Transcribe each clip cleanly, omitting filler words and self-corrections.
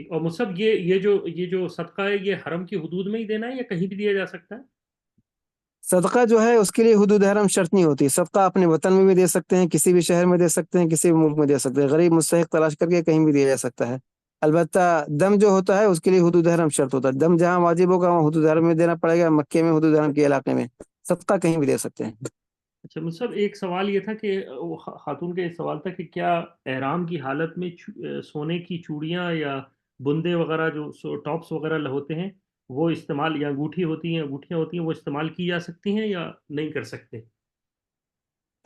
ٹھیک، اور مصحف یہ جو صدقہ ہے یہ حرم کی حدود میں ہی دینا ہے یا کہیں بھی دیا جا سکتا ہے؟ صدقہ جو ہے اس کے لیے حدود حرم شرط نہیں ہوتی، صدقہ اپنے وطن میں بھی دے سکتے ہیں، کسی بھی شہر میں دے سکتے ہیں، کسی بھی ملک میں دے سکتے ہیں، غریب مستحق تلاش کر کے کہیں بھی دیا جا سکتا ہے۔ البتہ دم جو ہوتا ہے اس کے لیے حدود حرم شرط ہوتا ہے، دم جہاں واجب ہوگا وہاں حدود حرم میں دینا پڑے گا، مکے میں حدود حرم کے علاقے میں، صدقہ کہیں بھی دے سکتے ہیں۔ اچھا مصحف، ایک سوال یہ تھا کہ وہ خاتون کا ایک سوال تھا کہ کیا احرام کی حالت میں سونے کی چوڑیاں یا بندے وغیرہ جو ٹاپس وغیرہ ہوتے ہیں وہ استعمال، یا انگوٹھی ہوتی ہیں، انگوٹھیاں ہوتی ہیں، وہ استعمال کی جا سکتی ہیں یا نہیں کر سکتے؟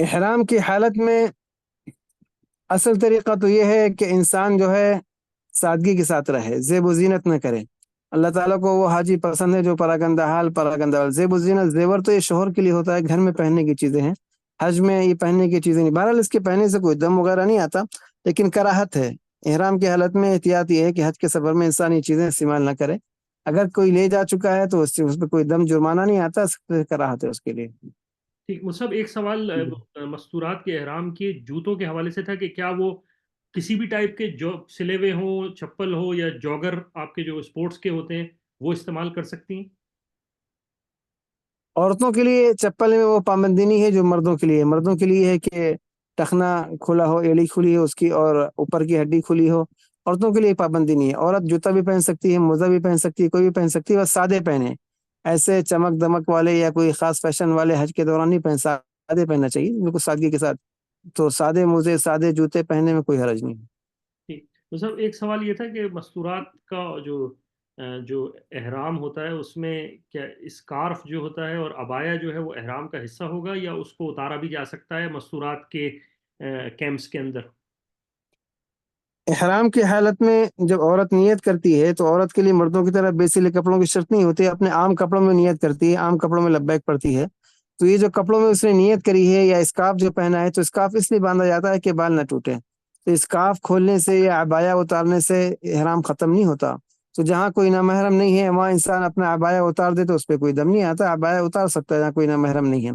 احرام کی حالت میں اصل طریقہ تو یہ ہے کہ انسان جو ہے سادگی کے ساتھ رہے، زیب و زینت نہ کرے۔ اللہ تعالیٰ کو وہ حاجی پسند ہے جو پراگندہ حال پراگندہ حال، زیب و زینت زیور تو یہ شوہر کے لیے ہوتا ہے، گھر میں پہننے کی چیزیں ہیں، حج میں یہ پہننے کی چیزیں نہیں، بہرحال اس کے پہننے سے کوئی دم وغیرہ نہیں آتا، لیکن کراہت ہے۔ احرام کی حالت میں احتیاط یہ ہے کہ حج کے سفر میں انسان یہ چیزیں استعمال نہ کرے، اگر کوئی لے جا چکا ہے تو اس پہ کوئی دم جرمانہ نہیں آتا، کراہت ہے اس کے لیے۔ ٹھیک مصحف، ایک سوال مستورات کے احرام کے جوتوں کے حوالے سے تھا کہ کیا وہ کسی بھی ٹائپ کے جو سلے ہوئے ہوں، چپل ہو یا جوگر آپ کے جو اسپورٹس کے ہوتے ہیں وہ استعمال کر سکتی ہیں؟ عورتوں کے لیے چپل میں وہ پابندی نہیں ہے جو مردوں کے لیے ہے، مردوں کے لیے ہے کہ ٹخنا کھلا ہو، ایڑی کھلی ہو اس کی، اور اوپر کی ہڈی کھلی ہو، عورتوں کے لیے پابندی نہیں ہے، عورت جوتا بھی پہن سکتی ہے، موزہ بھی پہن سکتی ہے، کوئی بھی پہن سکتی ہے، بس سادے پہنے، ایسے چمک دمک والے یا کوئی خاص فیشن والے حج کے دوران نہیں پہن، سادے پہننا چاہیے بالکل سادگی کے ساتھ، تو سادے موزے سادے جوتے پہننے میں کوئی حرج نہیں۔ ٹھیک مصحف، ایک سوال یہ تھا کہ مستورات کا جو احرام ہوتا ہے اس میں کیا اسکارف جو ہوتا ہے اور عبایا جو ہے وہ احرام کا حصہ ہوگا یا اس کو اتارا بھی جا سکتا ہے مستورات کے کیمپس کے اندر؟ احرام کی حالت میں جب عورت نیت کرتی ہے تو عورت کے لیے مردوں کی طرح بے سلے کپڑوں کی شرط نہیں ہوتی، اپنے عام کپڑوں میں نیت کرتی ہے، عام کپڑوں میں لبیک پڑتی ہے، تو یہ جو کپڑوں میں اس نے نیت کری ہے یا اسکارف جو پہنا ہے تو اسکارف اس لیے باندھا جاتا ہے کہ بال نہ ٹوٹے، تو اسکارف کھولنے سے یا عبایا اتارنے سے احرام ختم نہیں ہوتا، تو جہاں کوئی نامحرم نہیں ہے وہاں انسان اپنا عبایا اتار دے تو اس پہ کوئی دم نہیں آتا، عبایا اتار سکتا ہے جہاں کوئی نامحرم نہیں ہے،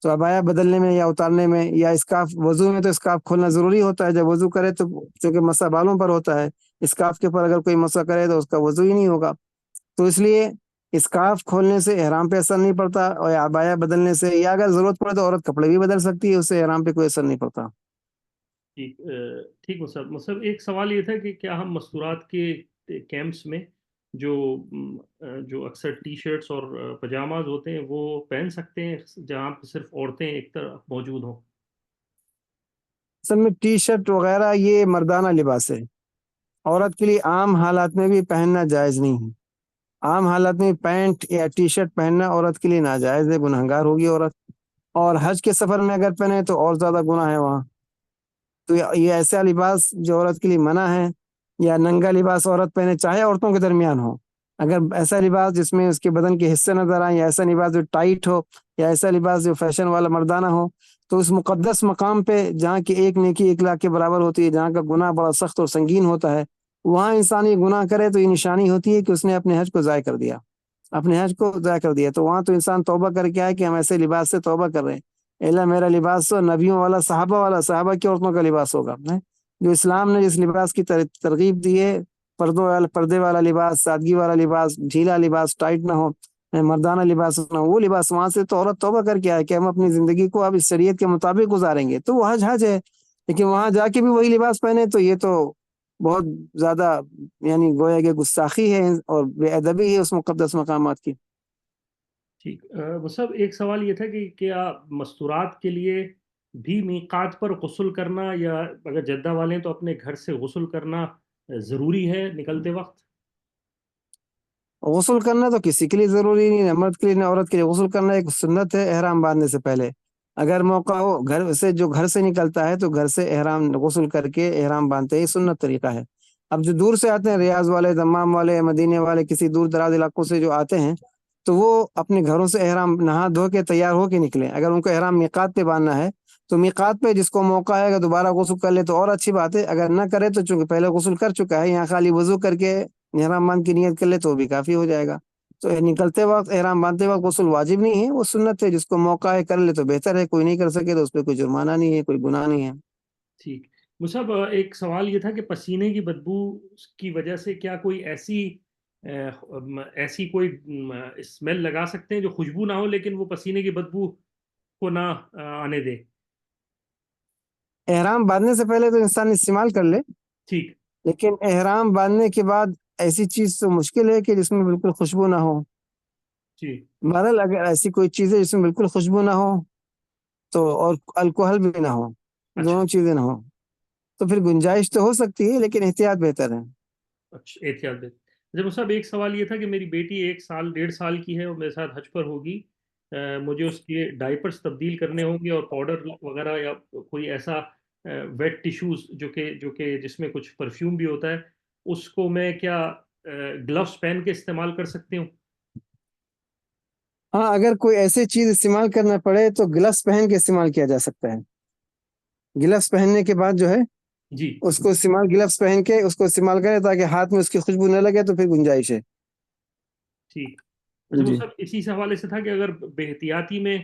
تو عبایا بدلنے میں یا اتارنے میں یا اسکارف وضو میں تو اسکارف کھولنا ضروری ہوتا ہے، جب وضو کرے تو چونکہ مسا بالوں پر ہوتا ہے، اسکارف کے اوپر اگر کوئی مسا کرے تو اس کا وضو ہی نہیں ہوگا، تو اس لیے اسکارف کھولنے سے احرام پہ اثر نہیں پڑتا، اور عبایا بدلنے سے یا اگر ضرورت پڑے تو عورت کپڑے بھی بدل سکتی ہے، اس سے احرام پہ کوئی اثر نہیں پڑتا۔ ٹھیک ٹھیک مصحف ایک سوال یہ تھا کہ کیا ہم مستورات کے کیمپس میں جو جو اکثر ٹی شرٹس اور پجاماز ہوتے ہیں وہ پہن سکتے ہیں جہاں پہ صرف عورتیں ایک طرف موجود ہوں؟ اصل میں ٹی شرٹ وغیرہ یہ مردانہ لباس ہے، عورت کے لیے عام حالات میں بھی پہننا جائز نہیں ہے، عام حالات میں پینٹ یا ٹی شرٹ پہننا عورت کے لیے ناجائز ہے، گنہگار ہوگی عورت، اور حج کے سفر میں اگر پہنے تو اور زیادہ گناہ ہے وہاں، تو یہ ایسا لباس جو عورت کے لیے منع ہے، یا ننگا لباس عورت پہنے چاہے عورتوں کے درمیان ہو، اگر ایسا لباس جس میں اس کے بدن کے حصے نظر آئیں، یا ایسا لباس جو ٹائٹ ہو، یا ایسا لباس جو فیشن والا مردانہ ہو، تو اس مقدس مقام پہ جہاں کی ایک نیکی 1 لاکھ کے برابر ہوتی ہے، جہاں کا گناہ بڑا سخت اور سنگین ہوتا ہے، وہاں انسان یہ گناہ کرے تو یہ نشانی ہوتی ہے کہ اس نے اپنے حج کو ضائع کر دیا، اپنے حج کو ضائع کر دیا، تو وہاں تو انسان توبہ کر کے آئے کہ ہم ایسے لباس سے توبہ کر رہے ہیں، اللہ میرا لباس تو نبیوں والا صحابہ کی عورتوں کا لباس ہوگا، جو اسلام نے جس لباس کی ترغیب دی ہے، پردے والا لباس، سادگی والا لباس، ڈھیلا لباس، ٹائٹ نہ ہو، مردانہ لباس نہ ہو، وہ لباس، وہاں سے تو عورت توبہ کر کے آئے کہ ہم اپنی زندگی کو اب اس شریعت کے مطابق گزاریں گے، تو وہ حج ہے، لیکن وہاں جا کے بھی وہی لباس پہنے تو یہ تو بہت زیادہ یعنی گویا کہ گستاخی ہے اور بے ادبی ہے اس مقدس مقامات کی۔ ٹھیک مصحف، ایک سوال یہ تھا کہ کیا مستورات کے لیے بھی میقات پر غسل کرنا، یا اگر جدہ والے ہیں تو اپنے گھر سے غسل کرنا ضروری ہے نکلتے وقت؟ غسل کرنا تو کسی کے لیے ضروری نہیں ہے، مرد کے لیے نہ عورت کے لیے، غسل کرنا ایک سنت ہے احرام باندھنے سے پہلے، اگر موقع ہو گھر سے نکلتا ہے تو گھر سے احرام غسل کر کے احرام باندھتے ہی سنت طریقہ ہے۔ اب جو دور سے آتے ہیں، ریاض والے، دمام والے، مدینے والے، کسی دور دراز علاقوں سے جو آتے ہیں تو وہ اپنے گھروں سے احرام نہا دھو کے تیار ہو کے نکلیں، اگر ان کو احرام میقات پہ باندھنا ہے تو میقات پہ جس کو موقع ہے اگر دوبارہ غسل کر لے تو اور اچھی بات ہے، اگر نہ کرے تو چونکہ پہلے غسل کر چکا ہے، یہاں خالی وضو کر کے احرام باندھ کی نیت کر لے تو بھی کافی ہو جائے گا، تو نکلتے وقت احرام باندھتے وقت غسل واجب نہیں ہے، وہ سنت ہے، جس کو موقع ہے کر لے تو بہتر ہے، کوئی نہیں کر سکے تو اس پہ کوئی جرمانہ نہیں ہے، کوئی گناہ نہیں ہے۔ ٹھیک مصعب ایک سوال یہ تھا کہ پسینے کی بدبو کی وجہ سے کیا کوئی ایسی کوئی اسمیل لگا سکتے ہیں جو خوشبو نہ ہو لیکن وہ پسینے کی بدبو کو نہ آنے دے؟ احرام باندھنے سے پہلے تو انسان استعمال کر لے، ٹھیک. لیکن احرام باندھنے کے بعد ایسی چیز تو مشکل ہے کہ جس میں بالکل خوشبو نہ ہو۔ جی. بہرحال اگر ایسی کوئی چیز ہے جس میں بالکل خوشبو نہ ہو تو، اور الکوہل بھی نہ ہو، اچھا. دونوں چیزیں نہ ہو، تو پھر گنجائش تو ہو سکتی ہے لیکن احتیاط بہتر ہے۔ اچھا، احتیاط دے. جب مصعب ایک سوال یہ تھا کہ میری بیٹی 1 سال 1.5 سال کی ہے اور میرے ساتھ حج پر ہوگی. مجھے اس کے ڈائپرس تبدیل کرنے ہوں گے اور پاؤڈر وغیرہ یا کوئی ایسا ویٹ ٹیشوز جو کہ جس میں کچھ پرفیوم بھی ہوتا ہے، اس کو میں کیا گلوز پہن کے استعمال کر سکتی ہوں؟ ہاں، اگر کوئی ایسی چیز استعمال کرنا پڑے تو گلفس پہن کے استعمال کیا جا سکتا ہے۔ گلفس پہننے کے بعد جو ہے جی. اس کو استعمال، گلفس پہن کے اس کو استعمال کریں تاکہ ہاتھ میں اس کی خوشبو نہ لگے، تو پھر گنجائش ہے۔ ٹھیک. اچھا وہ جی سب اسی سے حوالے سے تھا کہ اگر بے احتیاطی میں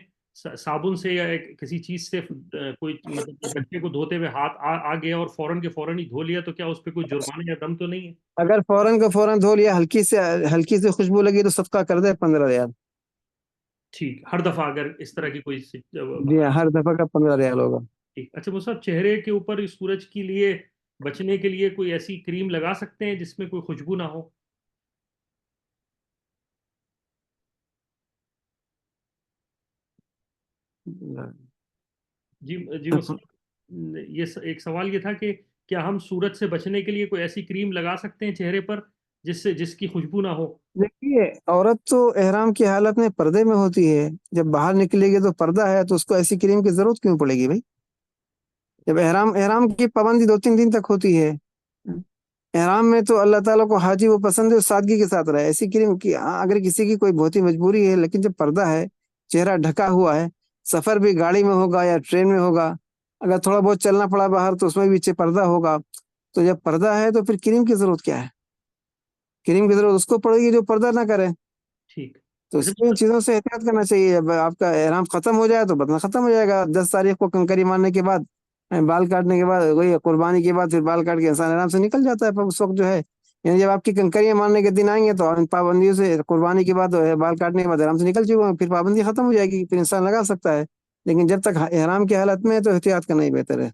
صابن سے یا کسی چیز سے کوئی مطلب بچے کو دھوتے ہوئے ہاتھ آ گیا اور فوراً کے فوراً ہی دھو لیا تو کیا اس پہ کوئی جرمانے یا دم تو نہیں ہے؟ اگر فوراً کا فوراً دھو لیا، ہلکی سے خوشبو لگی تو صدقہ کر دے 15 ریال۔ ٹھیک، ہر دفعہ اگر اس طرح کی کوئی جی ہاں، ہر دفعہ کا 15 ریال ہوگا۔ ٹھیک. اچھا وہ سب چہرے کے اوپر اس سورج کے لیے بچنے کے لیے کوئی ایسی کریم لگا سکتے ہیں جس میں کوئی خوشبو نہ ہو؟ جی. جی یہ ایک سوال یہ تھا کہ کیا ہم سورج سے بچنے کے لیے کوئی ایسی کریم لگا سکتے ہیں چہرے پر جس کی خوشبو نہ ہو؟ دیکھیے، عورت تو احرام کی حالت میں پردے میں ہوتی ہے، جب باہر نکلے گی تو پردہ ہے، تو اس کو ایسی کریم کی ضرورت کیوں پڑے گی بھائی؟ جب احرام کی پابندی 2 3 دن تک ہوتی ہے، احرام میں تو اللہ تعالیٰ کو حاجی وہ پسند ہے سادگی کے ساتھ رہے، ایسی کریم کی اگر کسی کی کوئی بہت ہی مجبوری ہے، لیکن جب پردہ ہے، چہرہ ڈھکا ہوا ہے، سفر بھی گاڑی میں ہوگا یا ٹرین میں ہوگا، اگر تھوڑا بہت چلنا پڑا باہر تو اس میں بھی پیچھے پردہ ہوگا، تو جب پردہ ہے تو پھر کریم کی ضرورت کیا ہے؟ کریم کی ضرورت اس کو پڑے گی جو پردہ نہ کرے۔ ٹھیک. تو اس اچھا میں ان چیزوں سے احتیاط کرنا چاہیے۔ جب آپ کا احرام ختم ہو جائے تو بدن ختم ہو جائے گا، 10 تاریخ کو کنکری مارنے کے بعد، بال کاٹنے کے بعد، وہی قربانی کے بعد پھر بال کاٹ کے انسان آرام سے نکل جاتا ہے، پر اس وقت جو ہے، یعنی جب آپ کی کنکریاں مارنے کے دن آئیں گے تو ان پابندیوں سے، قربانی کے بعد بال کاٹنے کے بعد آرام سے نکل چکے ہیں، پھر پابندی ختم ہو جائے گی، پھر انسان لگا سکتا ہے، لیکن جب تک احرام کی حالت میں ہے تو احتیاط کرنا ہی بہتر ہے۔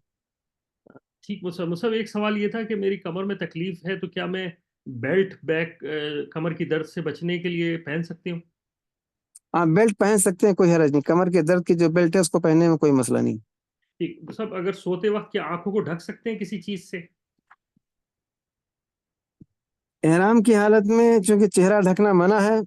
ٹھیک. مصعب ایک سوال یہ تھا کہ میری کمر میں تکلیف ہے تو کیا میں بیلٹ بیک کمر کی درد سے بچنے کے لیے پہن سکتی ہوں؟ آپ بیلٹ پہن سکتے ہیں، کوئی حرج نہیں، کمر کے درد کی جو بیلٹ ہے اس کو پہننے میں کوئی مسئلہ نہیں۔ ٹھیک. مصعب اگر سوتے وقت کیا آنکھوں کو ڈھک سکتے ہیں کسی چیز سے؟ احرام کی حالت میں چونکہ چہرہ ڈھکنا منع ہے،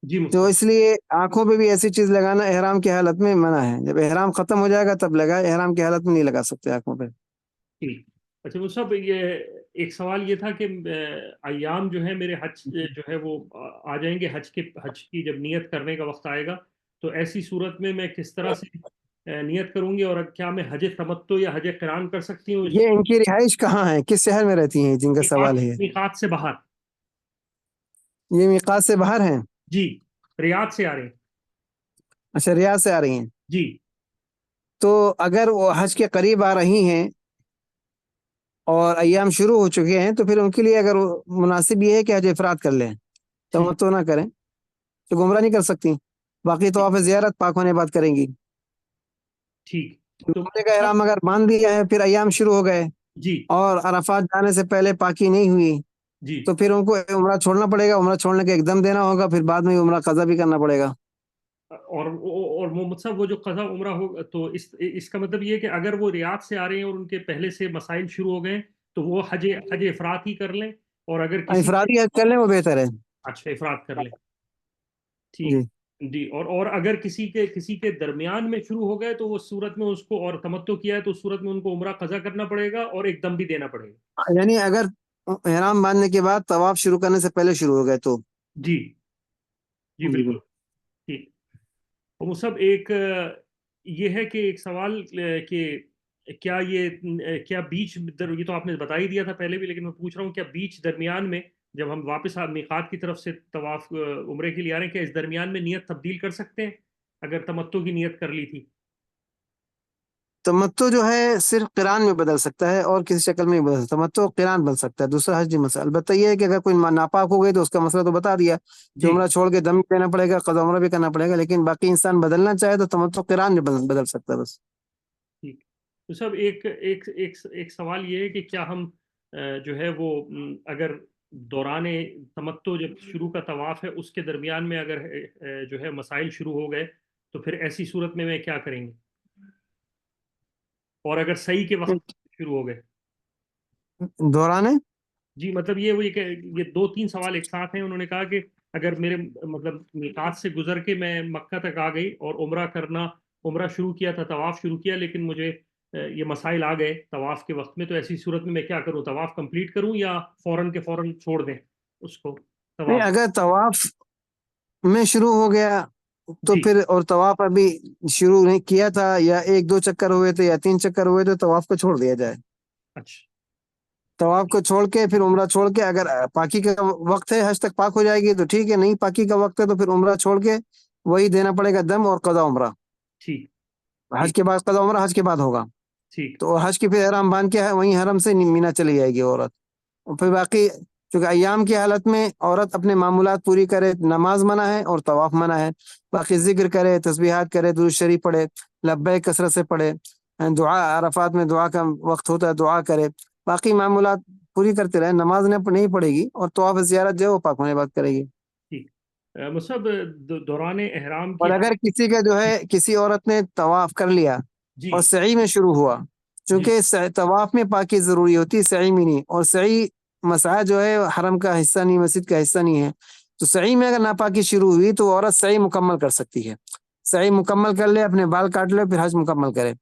جی تو مصعب. اس لیے آنکھوں پہ بھی ایسی چیز لگانا احرام کی حالت میں منع ہے، جب احرام ختم ہو جائے گا تب لگائے، احرام کی حالت میں نہیں لگا سکتے آنکھوں پہ۔ ٹھیک. اچھا وہ سب یہ ایک سوال یہ تھا کہ ایام جو ہے میرے حج جو ہے وہ آ جائیں گے، حج کی جب نیت کرنے کا وقت آئے گا تو ایسی صورت میں کس طرح سے نیت کروں گی اور کیا میں حج تمتع یا حج قران کر سکتی ہوں؟ یہ ان کی رہائش کہاں ہے، کس شہر میں رہتی ہیں جن کا میقات سوال ہے؟ میقات سے باہر. یہ میقات سے باہر ہیں؟ جی، ریاض سے آ رہے ہیں. اچھا، ریاض سے آ رہی ہیں، جی. تو اگر وہ حج کے قریب آ رہی ہیں اور ایام شروع ہو چکے ہیں تو پھر ان کے لیے اگر مناسب یہ ہے کہ حج افراد کر لیں، ٹھیک. تمتع نہ کریں، تو گمراہ نہیں کر سکتی، باقی طواف زیارت پاک ہونے بعد کریں گی۔ ٹھیک. تو عمرے کا احرام اگر باندھ دیا ہے، پھر ایام شروع ہو گئے جی. اور عرفات جانے سے پہلے پاکی نہیں ہوئی، جی. تو پھر ان کو عمرہ چھوڑنا پڑے گا، عمرہ چھوڑنے کے ایک دم دینا ہوگا، پھر بعد میں عمرہ قضا بھی کرنا پڑے گا۔ اور وہ مطلب وہ جو قضا عمرہ ہو تو اس کا مطلب یہ ہے کہ اگر وہ ریاض سے آ رہے ہیں اور ان کے پہلے سے مسائل شروع ہو گئے تو وہ حج افراد ہی کر لیں، اور اگر کسی کے افرادی حج کر لیں وہ بہتر ہے۔ اچھا افراد کر لیں. ٹھیک. جی جی. اور اگر کسی کے درمیان میں شروع ہو گئے تو وہ صورت میں اس کو اور تمتع کیا ہے تو اس صورت میں ان کو عمرہ قضا کرنا پڑے گا اور ایک دم بھی دینا پڑے گا. یعنی اگر احرام باندھنے کے بعد طواف شروع کرنے سے پہلے شروع ہو گئے تو؟ جی. جی جی بالکل. ٹھیک. اور وہ سب ایک یہ ہے کہ ایک سوال کہ کیا بیچ یہ تو آپ نے بتا ہی دیا تھا پہلے بھی لیکن میں پوچھ رہا ہوں کیا بیچ درمیان میں جب ہم واپس میقات کی طرف سے طواف عمرے کے لیے آ رہے ہیں کیا اس درمیان میں نیت تبدیل کر سکتے ہیں اگر تمتع کی نیت کر لی تھی؟ تمتع جو ہے صرف قران میں بدل سکتا ہے اور کسی شکل میں نہیں بدل سکتا. تمتع قران بن سکتا ہے, دوسرا حج نہیں مسئلہ. البتہ یہ ہے کہ اگر کوئی ناپاک ہو گئی تو اس کا مسئلہ تو بتا دیا کہ جی عمرہ چھوڑ کے دم بھی دینا پڑے گا, قضا عمرہ بھی کرنا پڑے گا. لیکن باقی انسان بدلنا چاہے تو تمتع قران میں بدل سکتا ہے بس. ٹھیک. تو صاحب ایک ایک ایک ایک سوال یہ ہے کہ کیا ہم جو ہے وہ اگر دوران تمتع جب شروع کا طواف ہے اس کے درمیان میں اگر جو ہے مسائل شروع ہو گئے تو پھر ایسی صورت میں کیا کریں گے, اور اگر صحیح کے وقت شروع ہو گئے. دوران جی مطلب یہ وہی کہ یہ دو تین سوال ایک ساتھ ہیں. انہوں نے کہا کہ اگر میرے مطلب میقات سے گزر کے میں مکہ تک آ گئی اور عمرہ شروع کیا تھا, طواف شروع کیا, لیکن مجھے یہ مسائل آ گئے طواف کے وقت میں, تو ایسی صورت میں کیا کروں, طواف کمپلیٹ کروں یا فوراً کے فوراً چھوڑ دیں اس کو نہیں, طواف. اگر طواف میں شروع ہو گیا تو جی پھر, اور طواف ابھی شروع نہیں کیا تھا یا ایک دو چکر ہوئے تھے یا تین چکر ہوئے تو طواف کو چھوڑ دیا جائے. اچھا. طواف کو چھوڑ کے پھر عمرہ چھوڑ کے, اگر پاکی کا وقت ہے حج تک پاک ہو جائے گی تو ٹھیک ہے, نہیں پاکی کا وقت ہے تو پھر عمرہ چھوڑ کے وہی دینا پڑے گا دم اور قضا عمرہ. ٹھیک حج ٹھیک کے بعد قضا عمرہ حج کے بعد ہوگا. ٹھیک. تو حج کی پھر احرام باندھ کے وہیں حرم سے مینا چلی جائے گی عورت. اور پھر باقی چونکہ ایام کی حالت میں عورت اپنے معمولات پوری کرے, نماز منع ہے اور طواف منع ہے, باقی ذکر کرے, تسبیحات کرے, درود شریف پڑھے, لبیک کثرت سے پڑھے, دعا عرفات میں دعا کا وقت ہوتا ہے دعا کرے, باقی معمولات پوری کرتے رہے. نماز نہیں پڑے گی اور طواف زیارت جو ہے وہ پاک ہونے بعد کرے گی. ٹھیک. مصعب دوران احرام اور کی اگر کسی کا جو ہے کسی عورت نے طواف کر لیا جی اور سعی میں شروع ہوا, جی چونکہ طواف میں پاکی ضروری ہوتی ہے, سعی میں نہیں, اور سعی مسعی جو ہے حرم کا حصہ نہیں, مسجد کا حصہ نہیں ہے. تو سعی میں اگر ناپاکی شروع ہوئی تو عورت سعی مکمل کر سکتی ہے, سعی مکمل کر لے, اپنے بال کاٹ لے, پھر حج مکمل کرے.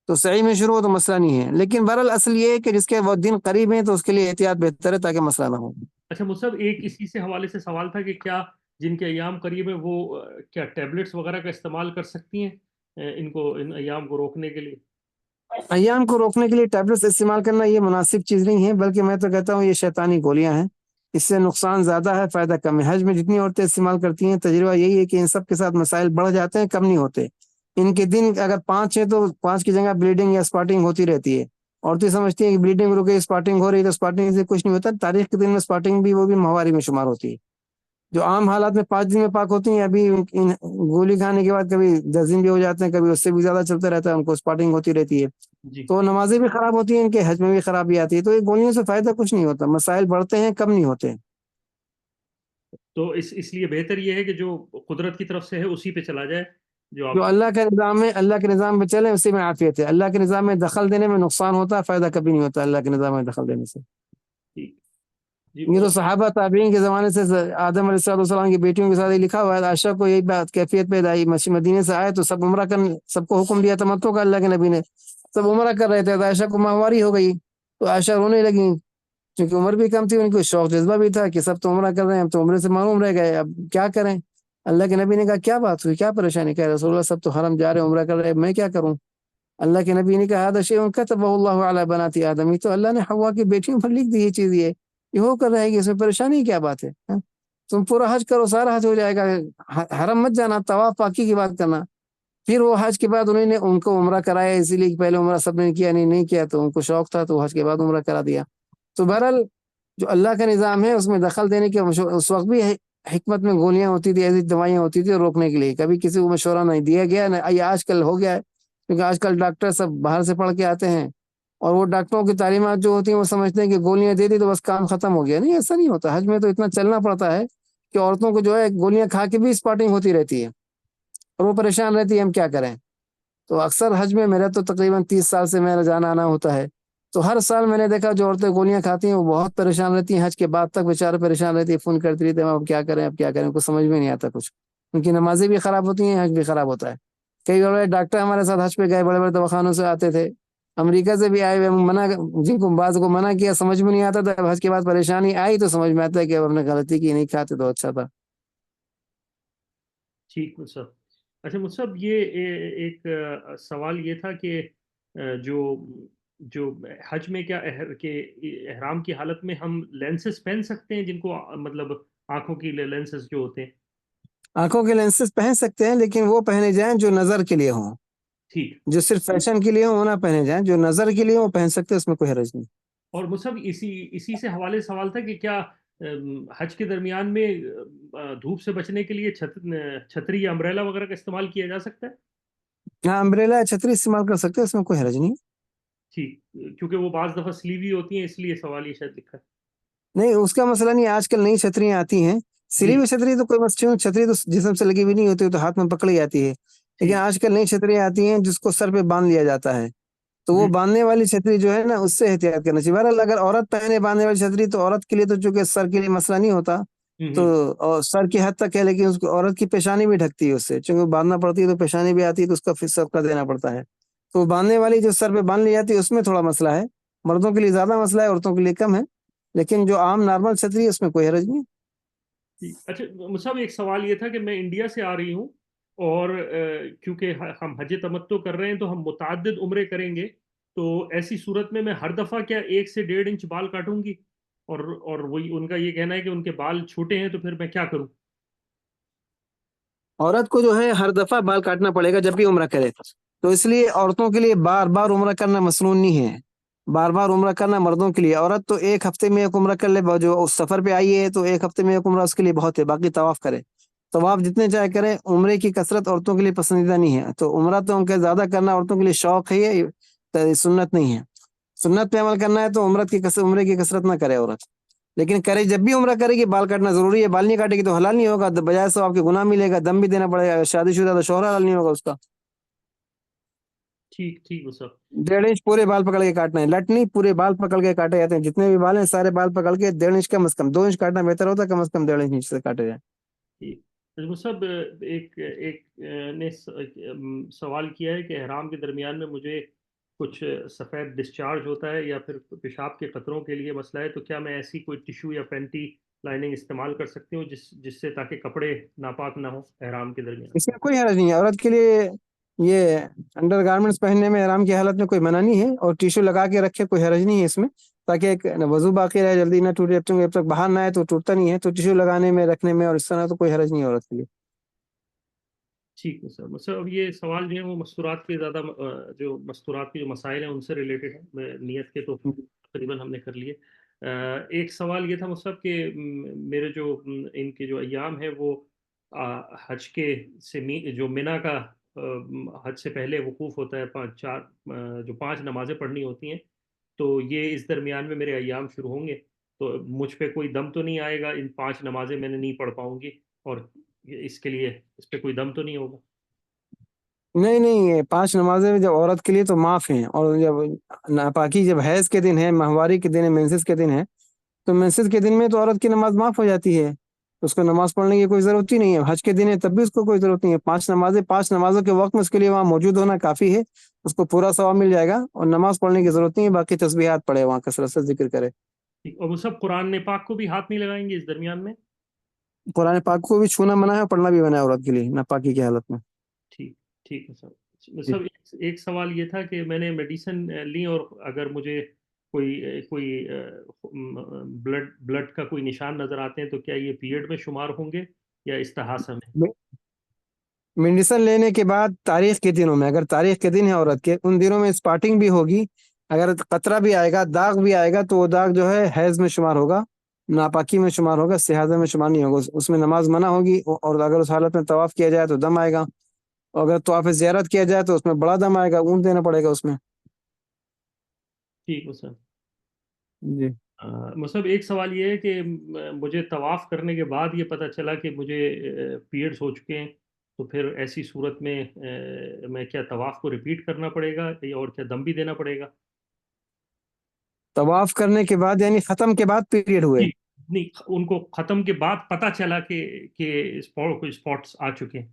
تو سعی میں شروع ہو تو مسئلہ نہیں ہے, لیکن بہرحال اصل یہ ہے کہ جس کے وہ دن قریب ہیں تو اس کے لیے احتیاط بہتر ہے تاکہ مسئلہ نہ ہو. اچھا مصعب, ایک اسی سے حوالے سے سوال تھا کہ کیا جن کے ایام قریب ہیں وہ کیا ٹیبلٹس وغیرہ کا استعمال کر سکتی ہیں ان ایام کو روکنے کے لیے؟ ایام کو روکنے کے لیے ٹیبلٹس استعمال کرنا یہ مناسب چیز نہیں ہے, بلکہ میں تو کہتا ہوں یہ شیطانی گولیاں ہیں, اس سے نقصان زیادہ ہے فائدہ کم ہے. حج میں جتنی عورتیں استعمال کرتی ہیں تجربہ یہی ہے کہ ان سب کے ساتھ مسائل بڑھ جاتے ہیں, کم نہیں ہوتے. ان کے دن اگر 5 ہے تو 5 کی جگہ بلیڈنگ یا اسپاٹنگ ہوتی رہتی ہے. عورتیں سمجھتی ہیں کہ بلیڈنگ رکے, اسپاٹنگ ہو رہی ہے تو اسپاٹنگ سے کچھ نہیں ہوتا. تاریخ کے دن میں اسپاٹنگ بھی وہ بھی ماہواری میں شمار ہوتی ہے. جو عام حالات میں 5 دن میں پاک ہوتی ہیں, ابھی گولی کھانے کے بعد کبھی 10 دن بھی ہو جاتے ہیں, کبھی اس سے بھی زیادہ چلتا رہتا ہے, ان کو اسپاٹنگ ہوتی رہتی ہے. جی. تو نمازیں بھی خراب ہوتی ہیں, ان کے حج میں بھی خرابی آتی ہے. تو یہ گولیوں سے فائدہ کچھ نہیں ہوتا, مسائل بڑھتے ہیں کم نہیں ہوتے. تو اس لیے بہتر یہ ہے کہ جو قدرت کی طرف سے ہے اسی پہ چلا جائے جو جو آپ. اللہ کا نظام ہے, اللہ کے نظام میں چلے, اسی میں عافیت ہے. اللہ کے نظام میں دخل دینے میں نقصان ہوتا ہے, فائدہ کبھی نہیں ہوتا اللہ کے نظام میں دخل دینے سے. ٹھیک. جی یہ تو صحابہ تابعین کے زمانے سے آدم علیہ السلام کی بیٹیوں کے ساتھ یہ لکھا ہوا ہے. عائشہ کو یہی بات کیفیت پیدا آئی, مدینے سے آئے تو سب عمرہ سب کو حکم دیا تمتع کا اللہ کے نبی نے, سب عمرہ کر رہے تھے. تو عائشہ کو ماہواری ہو گئی تو عائشہ رونے لگی, کیونکہ عمر بھی کم تھی, ان کو شوق جذبہ بھی تھا کہ سب تو عمرہ کر رہے ہیں, ہم تو عمرے سے محروم رہ گئے, اب کیا کریں. اللہ کے نبی نے کہا کیا بات ہوئی, کیا پریشانی, کہ رسول اللہ سب تو حرم جا رہے ہیں, عمرہ کر رہے ہیں, میں کیا کروں. اللہ کے نبی نے کہا هذا شيء كتبه الله على بنات آدم, تو اللہ نے حوا کی بیٹیوں پر لکھ دی یہ چیز, یہ ہو کر رہے گی, اس میں پریشانی کیا بات ہے. تم پورا حج کرو, سارا حج ہو جائے گا, حرم مت جانا, طواف پاکی کی بات کرنا. پھر وہ حج کے بعد انہوں نے ان کو عمرہ کرایا, اسی لیے پہلے عمرہ سب نے کیا نہیں کیا, تو ان کو شوق تھا تو حج کے بعد عمرہ کرا دیا. تو بہرحال جو اللہ کا نظام ہے اس میں دخل دینے کے اس وقت بھی حکمت میں گولیاں ہوتی تھی, ایسی دوائیاں ہوتی تھی روکنے کے لیے, کبھی کسی کو مشورہ نہیں دیا گیا. یہ آج کل ہو گیا ہے کیونکہ آج کل ڈاکٹر سب باہر سے پڑھ کے آتے ہیں, اور وہ ڈاکٹروں کی تعلیمات جو ہوتی ہیں وہ سمجھتے ہیں کہ گولیاں دے دی تو بس کام ختم ہو گیا. نہیں, ایسا نہیں ہوتا. حج میں تو اتنا چلنا پڑتا ہے کہ عورتوں کو جو ہے گولیاں کھا کے بھی اسپاٹنگ ہوتی رہتی ہے, اور وہ پریشان رہتی ہے ہم کیا کریں. تو اکثر حج میں میرا تو تقریباً 30 سال سے میرا جانا آنا ہوتا ہے, تو ہر سال میں نے دیکھا جو عورتیں گولیاں کھاتی ہیں وہ بہت پریشان رہتی ہیں, حج کے بعد تک بیچارے پریشان رہتی ہے, فون کرتی رہتی ہیں اب کیا کریں اب کیا کریں, کو سمجھ میں نہیں آتا کچھ. ان کی نمازیں بھی خراب ہوتی ہیں, حج بھی خراب ہوتا ہے. کئی بڑے ڈاکٹر ہمارے ساتھ حج پہ گئے, بڑے بڑے دواخانوں سے آتے تھے, امریکہ سے بھی آئے ہوئے, منع جن کو بعض کو منع کیا سمجھ میں نہیں آتا تھا, حج کے بعد پریشانی آئی تو سمجھ میں آتا ہے کہ اب ہم نے غلطی کی, نہیں کھاتے تو اچھا تھا. ٹھیک مصعب. اچھا مصعب, یہ ایک سوال یہ تھا کہ جو جو حج میں کیا کہ احرام کی حالت میں ہم لینسز پہن سکتے ہیں, جن کو مطلب آنکھوں کی لینسز جو ہوتے ہیں؟ آنکھوں کے لینسز پہن سکتے ہیں, لیکن وہ پہنے جائیں جو نظر کے لیے ہوں. ٹھیک. جو صرف فیشن کے لیے ہو وہ نہ پہنے جائیں، جو نظر کے لیے وہ پہن سکتے ہیں، اس میں کوئی حرج نہیں۔ اور مصحف اسی سے حوالے سوال تھا کہ کیا حج کے درمیان میں دھوپ سے بچنے کے لیے چھتری یا امبریلا وغیرہ کا استعمال کیا جا سکتا ہے؟ ہاں، امبریلا یا چھتری استعمال کر سکتے ہیں، اس میں کوئی حرج نہیں۔ ٹھیک. کیونکہ وہ بعض دفعہ سلیوی ہوتی ہیں، اس لیے سوال یہ شاید لکھا ہے. نہیں، اس کا مسئلہ نہیں، آج کل نئی چھتریاں آتی ہیں، سلی جی ہوئی چھتری تو کوئی مسئلہ، چھتری تو جسم سے لگی ہوئی نہیں ہوتی، تو ہاتھ میں پکڑی جاتی ہے، لیکن ٹھیک. آج کل نئی چھتریاں آتی ہیں جس کو سر پہ باندھ لیا جاتا ہے، تو وہ ہوں باندھنے والی چھتری جو ہے نا، اس سے احتیاط کرنا چاہیے۔ بہرحال اگر عورت پہنے باندھنے والی چھتری، تو عورت کے لیے تو چونکہ سر کے لیے مسئلہ نہیں ہوتا، تو ہوں اور سر کی حد تک ہے، لیکن اس کو عورت کی پیشانی بھی ڈھکتی ہے اس سے، چونکہ باندھنا پڑتی ہے تو پیشانی بھی آتی ہے، تو اس کا پھر سب کا دینا پڑتا ہے، تو باندھنے والی جو سر پہ باندھ لی جاتی ہے اس میں تھوڑا مسئلہ ہے، مردوں کے لیے زیادہ مسئلہ ہے، عورتوں کے لیے کم ہے، لیکن جو عام نارمل چھتری ہے اس میں کوئی حرج نہیں۔ ٹھیک. اچھا مصعب، ایک سوال یہ تھا کہ میں انڈیا سے آ رہی ہوں، اور کیونکہ ہم حج تمتع کر رہے ہیں تو ہم متعدد عمرے کریں گے. تو ایسی صورت میں ہر دفعہ کیا 1 سے 1.5 انچ بال کاٹوں گی؟ اور وہی ان کا یہ کہنا ہے کہ ان کے بال چھوٹے ہیں، تو پھر میں کیا کروں؟ عورت کو جو ہے ہر دفعہ بال کاٹنا پڑے گا جب بھی عمرہ کرے، تو اس لیے عورتوں کے لیے بار بار عمرہ کرنا مسنون نہیں ہے، بار بار عمرہ کرنا مردوں کے لیے، عورت تو ایک ہفتے میں ایک عمرہ کر لے، جو اس سفر پہ آئی ہے تو ایک ہفتے میں ایک عمرہ اس کے لیے بہت ہے، باقی طواف کرے، طواف جتنے چاہے کرے، عمرے کی کثرت عورتوں کے لیے پسندیدہ نہیں ہے، تو عمرہ تو ان کے زیادہ کرنا عورتوں کے لیے شوق ہے، یہ سنت نہیں ہے، سنت پہ عمل کرنا ہے تو عمرے کی کثرت نہ کرے عورت، لیکن کرے جب بھی عمرہ کرے گی بال کاٹنا ضروری ہے، بال نہیں کاٹے گی تو حلال نہیں ہوگا، بجائے سے آپ کے گناہ ملے گا، دم بھی دینا پڑے گا، شادی شدہ تو شوہر حلال نہیں ہوگا اس کا۔ ٹھیک ٹھیک مصعب. 1.5 انچ پورے بال پکڑ کے کاٹنا ہے، لٹ نہیں، پورے بال پکڑ کے کاٹے جاتے ہیں، جتنے بھی بال ہیں سارے بال پکڑ کے 1.5 انچ کم از کم، 2 انچ کاٹنا بہتر ہوتا ہے، کم از کم 1.5 انچ سے کاٹے جائیں۔ ٹھیک. مصعب، ایک ایک نے سوال کیا ہے کہ احرام کے درمیان میں مجھے کچھ سفید ڈسچارج ہوتا ہے یا پھر پیشاب کے قطروں کے لیے مسئلہ ہے، تو کیا میں ایسی کوئی ٹیشو یا پینٹی لائننگ استعمال کر سکتی ہوں جس سے تاکہ کپڑے ناپاک نہ ہوں احرام کے درمیان؟ اس میں کوئی حرج نہیں ہے، عورت کے لیے یہ انڈر گارمنٹس پہننے میں احرام کی حالت میں کوئی منع نہیں ہے، اور ٹیشو لگا کے رکھے، کوئی حرج نہیں ہے اس میں، تاکہ ایک وضو باقی رہے، جلدی نہ ٹوٹے، جب تک باہر نہ آئے تو ٹوٹتا نہیں ہے، تو ٹیشو لگانے میں رکھنے میں اور اس طرح تو کوئی حرج نہیں ہے عورت کے لیے۔ ٹھیک ہے سر. سر اب یہ سوال جو ہے وہ مستورات کے زیادہ جو مستورات کے جو مسائل ہیں ان سے ریلیٹڈ ہیں، نیت کے تو تقریباً ہم نے کر لیے. ایک سوال یہ تھا مصعب کہ میرے جو ان کے جو ایام ہیں وہ حج کے جو منی کا حج سے پہلے وقوف ہوتا ہے، جو 5 نمازیں پڑھنی ہوتی ہیں، تو یہ اس درمیان میں میرے ایام شروع ہوں گے، تو مجھ پہ کوئی دم تو نہیں آئے گا؟ ان 5 نمازیں میں نے نہیں پڑھ پاؤں گی، اور اس کے لیے اس پہ کوئی دم تو نہیں ہوگا؟ نہیں نہیں، یہ 5 نمازیں جب عورت کے لیے تو معاف ہیں، اور جب ناپاکی، جب حیض کے دن ہے، ماہواری کے دن ہے، مینسس کے دن ہے، تو مینسس کے دن میں تو عورت کی نماز معاف ہو جاتی ہے، اس کو نماز پڑھنے کی کوئی ضرورت ہی نہیں ہے، حج کے دن ہے تب بھی اس کو کوئی ضرورت نہیں ہے، 5 نمازیں، 5 نمازوں کے وقت میں اس کے لیے وہاں موجود ہونا کافی ہے، اس کو پورا ثواب مل جائے گا، اور نماز پڑھنے کی ضرورت نہیں ہے، باقی تسبیحات پڑھے، وہاں کثرت سے ذکر کرے۔ ٹھیک. اور وہ سب قرآن پاک کو بھی ہاتھ نہیں لگائیں گے اس درمیان میں؟ قرآن پاک کو بھی چھونا منع ہے، اور پڑھنا بھی منع ہے عورت کے لیے ناپاکی کی حالت میں۔ ٹھیک. ٹھیک ہے سر. جی سب ایک سوال یہ تھا کہ میں نے میڈیسن لی، اور اگر مجھے کوئی بلڈ کا کوئی نشان نظر آتے ہیں، تو کیا یہ پیریڈ میں شمار ہوں گے یا استحاضہ میں؟ میڈیسن لینے کے بعد تاریخ کے دنوں میں، اگر تاریخ کے دن ہے عورت کے، ان دنوں میں اسپاٹنگ بھی ہوگی، اگر قطرہ بھی آئے گا، داغ بھی آئے گا، تو وہ داغ جو ہے حیض میں شمار ہوگا، ناپاکی میں شمار ہوگا، استحاضہ میں شمار نہیں ہوگا، اس میں نماز منع ہوگی، اور اگر اس حالت میں طواف کیا جائے تو دم آئے گا، اور اگر طواف زیارت کیا جائے تو اس میں بڑا دم آئے گا، اونٹ دینا پڑے گا اس میں۔ ٹھیک ہے سر. جی مصعب، ایک سوال یہ ہے کہ مجھے طواف کرنے کے بعد یہ پتہ چلا کہ مجھے پیریڈز ہو چکے ہیں، تو پھر ایسی صورت میں کیا طواف کو ریپیٹ کرنا پڑے گا، اور کیا دم بھی دینا پڑے گا؟ طواف کرنے کے بعد یعنی ختم کے بعد پیریڈ ہوئے؟ جی. نہیں، ان کو ختم کے بعد پتہ چلا کہ اسپاٹس آ چکے ہیں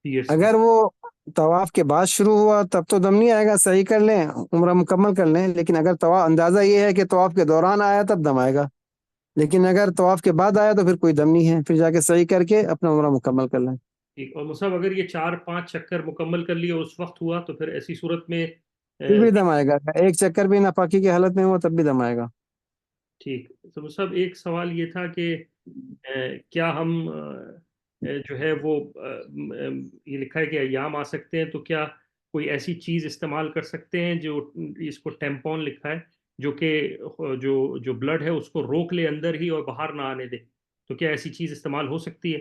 پیریڈز کے. اگر وہ طواف کے بعد شروع ہوا تب تو دم نہیں آئے گا، صحیح کر لیں، عمرہ مکمل کر لیں، لیکن اگر طواف اندازہ یہ ہے کہ طواف کے دوران آیا تب دم آئے گا، لیکن اگر طواف کے بعد آیا تو پھر کوئی دم نہیں ہے، پھر جا کے صحیح کر کے اپنا عمرہ مکمل کر لیں۔ ٹھیک. اور مصعب، اگر یہ 4 5 چکر مکمل کر لیے اس وقت ہوا، تو پھر ایسی صورت میں پھر بھی دم آئے گا، ایک چکر بھی ناپاکی کی حالت میں ہوا تب بھی دم آئے گا۔ ٹھیک. تو مصعب، ایک سوال یہ تھا کہ کیا ہم جو ہے وہ یہ لکھا ہے کہ ایام آ سکتے ہیں، تو کیا کوئی ایسی چیز استعمال کر سکتے ہیں جو اس کو ٹیمپون لکھا ہے، جو کہ جو بلڈ ہے اس کو روک لے اندر ہی اور باہر نہ آنے دے؟ تو کیا ایسی چیز استعمال ہو سکتی ہے؟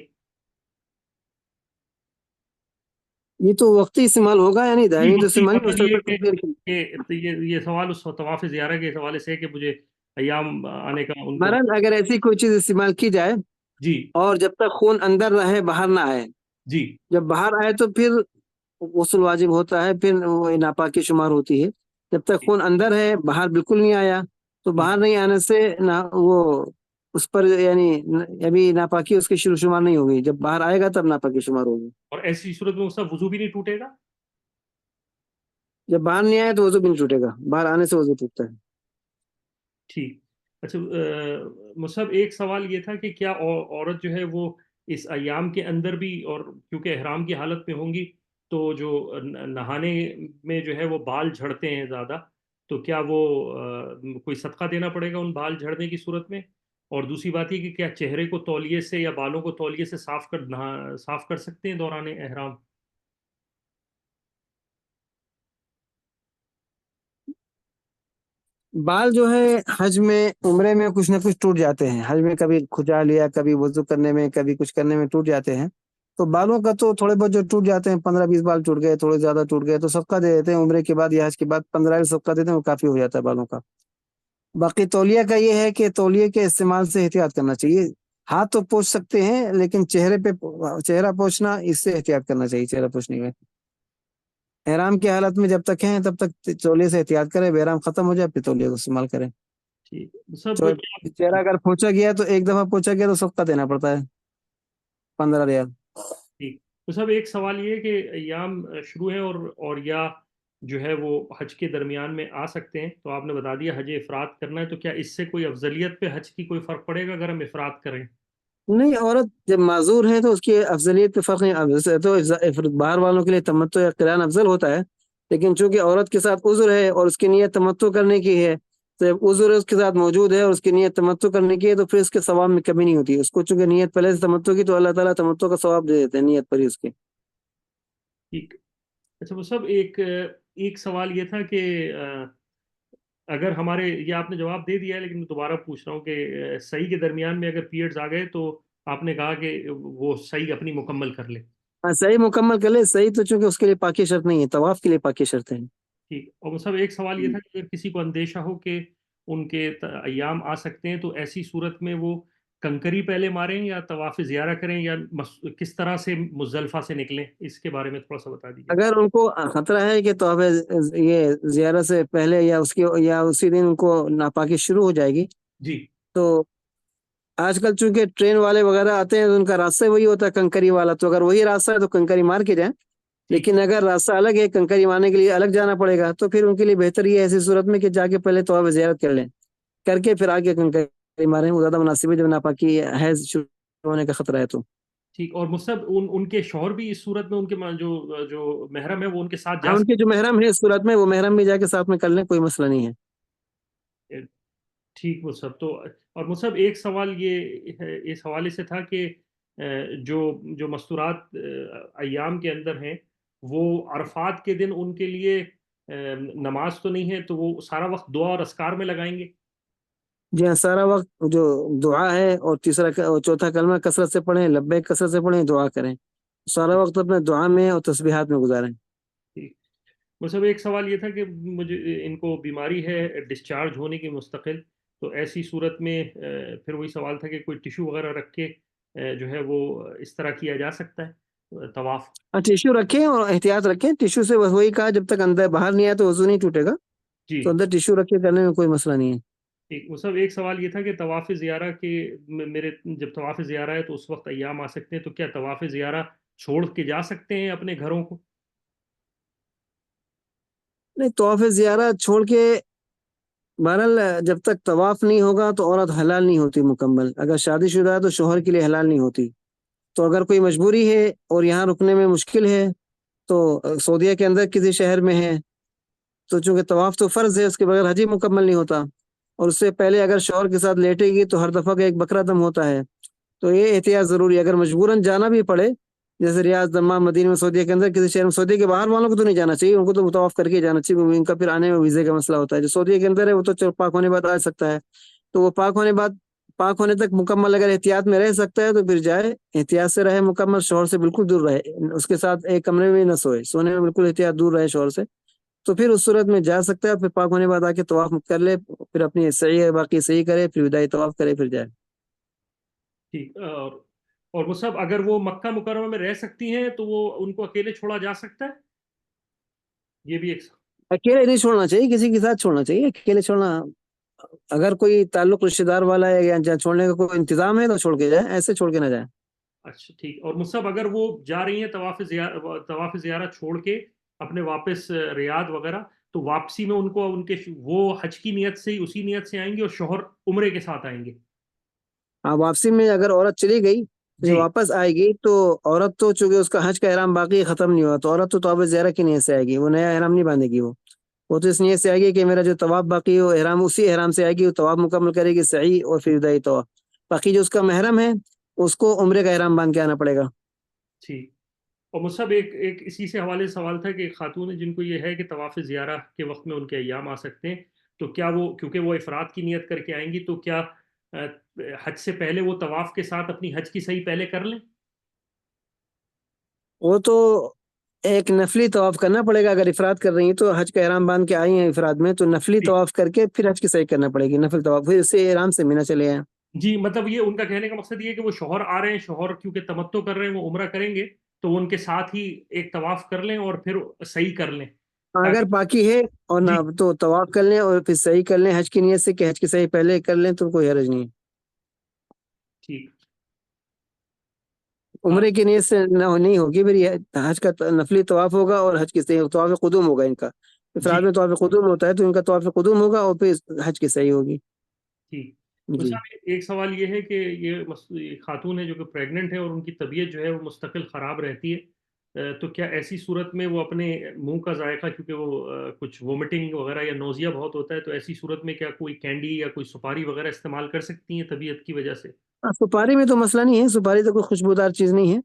یہ تو وقتی استعمال ہوگا، یعنی جی دائمی تو وقتی استعمال نہیں، مقصد یہ مسلسل کہ کچھ دیر کے لیے۔ یہ سوال اس طواف زیارہ کے حوالے سے ہے کہ مجھے ایام آنے کا ان کو۔ بہرحال اگر ایسی کوئی چیز استعمال کی جائے جی اور جب تک خون اندر رہے باہر نہ آئے، جی جب باہر آئے تو پھر غسل واجب ہوتا ہے، پھر وہ ناپاکی شمار ہوتی ہے۔ جب تک جی خون اندر ہے باہر بالکل نہیں آیا، تو جی۔ باہر نہیں آنے سے نہ وہ اس پر یعنی ابھی ناپاکی اس کی شروع شمار نہیں ہوگی، جب باہر آئے گا تب ناپاکی شمار ہوگی۔ اور ایسی صورت میں اس کا وضو بھی نہیں ٹوٹے گا؟ جب باہر نہیں آئے تو وضو بھی نہیں ٹوٹے گا، باہر آنے سے وضو ٹوٹتا ہے۔ ٹھیک۔ اچھا مصعب ایک سوال یہ تھا کہ کیا عورت جو ہے وہ اس ایام کے اندر بھی، اور کیونکہ احرام کی حالت میں ہوں گی تو جو نہانے میں جو ہے وہ بال جھڑتے ہیں زیادہ، تو کیا وہ کوئی صدقہ دینا پڑے گا ان بال جھڑنے کی صورت میں؟ اور دوسری بات یہ کہ کیا چہرے کو تولیے سے یا بالوں کو تولیے سے صاف کر سکتے ہیں دوران احرام؟ بال جو ہے حج میں عمرے میں کچھ نہ کچھ ٹوٹ جاتے ہیں، حج میں کبھی کھجا لیا، کبھی وضو کرنے میں، کبھی کچھ کرنے میں ٹوٹ جاتے ہیں۔ تو بالوں کا تو تھوڑے بہت جو ٹوٹ جاتے ہیں، 15-20 بال ٹوٹ گئے، تھوڑے زیادہ ٹوٹ گئے تو صدقہ دے دیتے ہیں عمرے کے بعد یا حج کے بعد، 15 صدقہ دیتے ہیں، وہ کافی ہو جاتا ہے بالوں کا۔ باقی تولیہ کا یہ ہے کہ تولیے کے استعمال سے احتیاط کرنا چاہیے۔ ہاتھ تو پوچھ سکتے ہیں لیکن چہرے پہ چہرہ پوچھنا، اس سے احتیاط کرنا چاہیے چہرہ پوچھنے میں۔ احرام کی حالت میں جب تک ہیں تب تک تولیے سے احتیاط کریں، بحرام ختم ہو جائے پھر تولیے کو استعمال کریں۔ ٹھیک سب چہرہ اگر پوچھا گیا تو ایک دفعہ پوچھا گیا تو صدقہ دینا پڑتا ہے، 15 ریال۔ ٹھیک۔ تو صاحب ایک سوال یہ ہے کہ ایام شروع ہیں اور یا جو ہے وہ حج کے درمیان میں آ سکتے ہیں، تو آپ نے بتا دیا حج افراد کرنا ہے، تو کیا اس سے کوئی افضلیت پہ حج کی کوئی فرق پڑے گا اگر ہم افراد کریں؟ نہیں، عورت جب معذور ہے تو اس کی افضلیت پہ فرق نہیں، تو باہر والوں کے لیے تمتع یا قران افضل ہوتا ہے، لیکن چونکہ عورت کے ساتھ عذر ہے اور اس کی نیت تمتع کرنے کی ہے، تو جب عذر اس کے ساتھ موجود ہے اور اس کی نیت تمتع کرنے کی ہے تو پھر اس کے ثواب میں کمی نہیں ہوتی، اس کو چونکہ نیت پہلے سے تمتع کی تو اللہ تعالیٰ تمتع کا ثواب دے دیتے ہیں نیت پر ہی اس کے۔ ٹھیک۔ اچھا وہ سب ایک سوال یہ تھا کہ اگر ہمارے، یہ آپ نے جواب دے دیا ہے لیکن میں دوبارہ پوچھ رہا ہوں کہ صحیح کے درمیان میں اگر پیریڈز آ گئے تو آپ نے کہا کہ وہ صحیح اپنی مکمل کر لے؟ ہاں، صحیح مکمل کر لے، صحیح تو چونکہ اس کے لیے پاکی شرط نہیں ہے، طواف کے لیے پاکی شرط ہے۔ ٹھیک۔ اور وہ سب ایک سوال یہ تھا کہ اگر کسی کو اندیشہ ہو کہ ان کے ایام آ سکتے ہیں تو ایسی صورت میں وہ کنکری پہلے ماریں یا طواف زیارہ کریں یا کس طرح سے مزدلفہ سے نکلیں، اس کے بارے میں تھوڑا سا بتا دیجیے۔ اگر ان کو خطرہ ہے کہ طواف یہ زیارت سے پہلے یا اس کی یا اسی دن ان کو ناپاکی شروع ہو جائے گی، جی تو آج کل چونکہ ٹرین والے وغیرہ آتے ہیں تو ان کا راستہ وہی ہوتا ہے کنکری والا، تو اگر وہی راستہ ہے تو کنکری مار کے جائیں، ٹھیک لیکن اگر راستہ الگ ہے کنکری مارنے کے لیے الگ جانا پڑے گا تو پھر ان کے لیے بہتر یہ ہے ایسی صورت میں کہ جا کے پہلے طواف زیارت کر لیں، کر کے پھر آگے کنکری ماریں، وہ زیادہ مناسب ہے جب ناپاکی حیض شروع ہونے کا خطرہ ہے تو۔ ٹھیک۔ اور مصعب ان کے شوہر بھی اس صورت میں ان کے جو محرم ہے وہ ان کے ساتھ ہاں، جا ان کے جو محرم ہے اس صورت میں وہ محرم بھی جا کے ساتھ میں کر لیں، کوئی مسئلہ نہیں ہے۔ سکتے؟ ٹھیک مصعب تو، اور مصعب ایک سوال یہ اس حوالے سے تھا کہ جو مستورات ایام کے اندر ہیں وہ عرفات کے دن ان کے لیے نماز تو نہیں ہے، تو وہ سارا وقت دعا اور اذکار میں لگائیں گے؟ جی ہاں، سارا وقت جو دعا ہے اور چوتھا کلمہ کثرت سے پڑھیں، لبیک کثرت سے پڑھیں، دعا کریں، سارا وقت اپنے دعا میں اور تسبیحات میں گزاریں۔ ٹھیک۔ مصعب ایک سوال یہ تھا کہ مجھے ان کو بیماری ہے ڈسچارج ہونے کی مستقل، تو ایسی صورت میں پھر وہی سوال تھا کہ کوئی ٹیشو وغیرہ رکھ کے جو ہے وہ اس طرح کیا جا سکتا ہے طواف؟ ہاں، ٹیشو رکھیں اور احتیاط رکھیں، ٹیشو سے وہی کہا جب تک اندر باہر نہیں آیا تو وضو نہیں ٹوٹے گا، تو جی اندر ٹیشو رکھ کے کرنے میں کوئی مسئلہ نہیں ہے۔ ٹھیک۔ وہ سب ایک سوال یہ تھا کہ طواف زیارہ کے میرے جب طواف زیارہ ہے تو اس وقت ایام آ سکتے ہیں، تو کیا طواف زیارہ چھوڑ کے جا سکتے ہیں اپنے گھروں کو؟ نہیں، طواف زیارہ چھوڑ کے بہرحال جب تک طواف نہیں ہوگا تو عورت حلال نہیں ہوتی مکمل، اگر شادی شدہ ہے تو شوہر کے لیے حلال نہیں ہوتی، تو اگر کوئی مجبوری ہے اور یہاں رکنے میں مشکل ہے تو سعودیہ کے اندر کسی شہر میں ہے تو چونکہ طواف تو فرض ہے، اس کے بغیر حج ہی مکمل نہیں ہوتا، اور اس سے پہلے اگر شوہر کے ساتھ لیٹے گی تو ہر دفعہ کا ایک بکرا دم ہوتا ہے، تو یہ احتیاط ضروری ہے، اگر مجبوراً جانا بھی پڑے جیسے ریاض، دمام، مدینہ میں، سعودیہ کے اندر کسی شہر میں، سعودیہ کے باہر والوں کو تو نہیں جانا چاہیے، ان کو تو طواف کر کے جانا چاہیے، کیونکہ ان کا پھر آنے میں ویزے کا مسئلہ ہوتا ہے۔ جو سعودیہ کے اندر ہے وہ تو چلو پاک ہونے بعد آ سکتا ہے، تو وہ پاک ہونے تک مکمل اگر احتیاط میں رہ سکتا ہے تو پھر جائے، احتیاط سے رہے، مکمل شوہر سے بالکل دور رہے، اس کے ساتھ ایک کمرے میں نہ سوئے، سونے میں بالکل احتیاط دور رہے شوہر سے، تو پھر اس صورت میں جا سکتا ہے، پھر پاک ہونے بعد آ کے طواف کر لے، پھر اپنی صحیح باقی صحیح کرے، پھر وداعی طواف کرے، پھر جائے۔ ٹھیک، اور وہ سب اگر وہ مکہ مکرمہ میں رہ سکتی ہیں تو وہ ان کو اکیلے چھوڑا جا سکتا ہے؟ یہ بھی ایک اکیلے نہیں چھوڑنا چاہیے، کسی کے ساتھ چھوڑنا چاہیے، اکیلے چھوڑنا، اگر کوئی تعلق رشتے دار والا ہے یا جہاں چھوڑنے کا کوئی انتظام ہے تو چھوڑ کے جائے، ایسے چھوڑ کے نہ جائے۔ اچھا ٹھیک۔ اور مصعب اگر وہ جا رہی ہیں طواف زیارہ چھوڑ کے اپنے واپس ریاض وغیرہ، تو واپسی میں ان کو ان کے وہ حج کی نیت سے ہی اسی نیت سے آئیں گے اور شوہر عمرے کے ساتھ آئیں گے؟ ہاں، واپسی میں اگر عورت چلی گئی تو جی جو واپس آئے گی تو عورت تو چونکہ اس کا حج کا احرام باقی ختم نہیں ہوا، تو عورت تو طواف زیارہ کی نیت سے آئے گی، وہ نیا احرام نہیں باندھے گی، وہ تو اس نیت سے آئے گی کہ میرا جو طواف باقی ہو احرام، اسی احرام سے آئے گی، وہ طواف مکمل کرے گی صحیح، اور پھر وداعی طواف۔ باقی جو اس کا محرم ہے اس کو عمرے کا احرام باندھ کے آنا پڑے گا۔ ٹھیک۔ اور مصعب ایک اسی سے حوالے سے سوال تھا کہ ایک خاتون ہے جن کو یہ ہے کہ طواف زیارہ کے وقت میں ان کے ایام آ سکتے ہیں، تو کیا وہ کیونکہ وہ افراد کی نیت کر کے آئیں گی تو کیا حج سے پہلے وہ طواف کے ساتھ اپنی حج کی صحیح پہلے کر لیں؟ وہ تو ایک نفلی طواف کرنا پڑے گا، اگر افراد کر رہی ہیں تو حج کا احرام باندھ کے آئی ہیں افراد میں، تو نفلی جی طواف کر کے پھر حج کی صحیح کرنا پڑے گی، نفل طواف، پھر اس سے احرام سے مینا چلے آئیں۔ جی، مطلب یہ ان کا کہنے کا مقصد یہ ہے کہ وہ شوہر آ رہے ہیں، شوہر کیونکہ تمتع کر رہے ہیں، وہ عمرہ کریں گے تو وہ ان کے ساتھ ہی ایک طواف کر لیں اور پھر صحیح کر لیں اگر تاکہ باقی ہے اور نہ جی تو طواف کر لیں اور پھر صحیح کر لیں حج کی نیت سے، کہ حج کی صحیح پہلے کر لیں تو کوئی حرج نہیں ہے۔ ٹھیک۔ عمرے کی نیت سے نہیں ہوگی، پھر یہ حج کا نفلی طواف ہوگا اور حج کی صحیح طواف قدوم ہوگا ان کا، جی افراد میں طواف قدوم ہوتا ہے تو ان کا طواف قدوم ہوگا اور پھر حج کی صحیح ہوگی۔ ٹھیک۔ جی صاحب ایک سوال یہ ہے کہ یہ خاتون ہے جو کہ پریگننٹ ہے اور ان کی طبیعت جو ہے وہ مستقل خراب رہتی ہے، تو کیا ایسی صورت میں وہ اپنے منہ کا ذائقہ، کیونکہ وہ کچھ وومٹنگ وغیرہ یا نوزیا بہت ہوتا ہے، تو ایسی صورت میں کیا کوئی کینڈی یا کوئی سپاری وغیرہ استعمال کر سکتی ہیں طبیعت کی وجہ سے؟ ہاں، سپاری میں تو مسئلہ نہیں ہے، سپاری تو کوئی خوشبودار چیز نہیں ہے،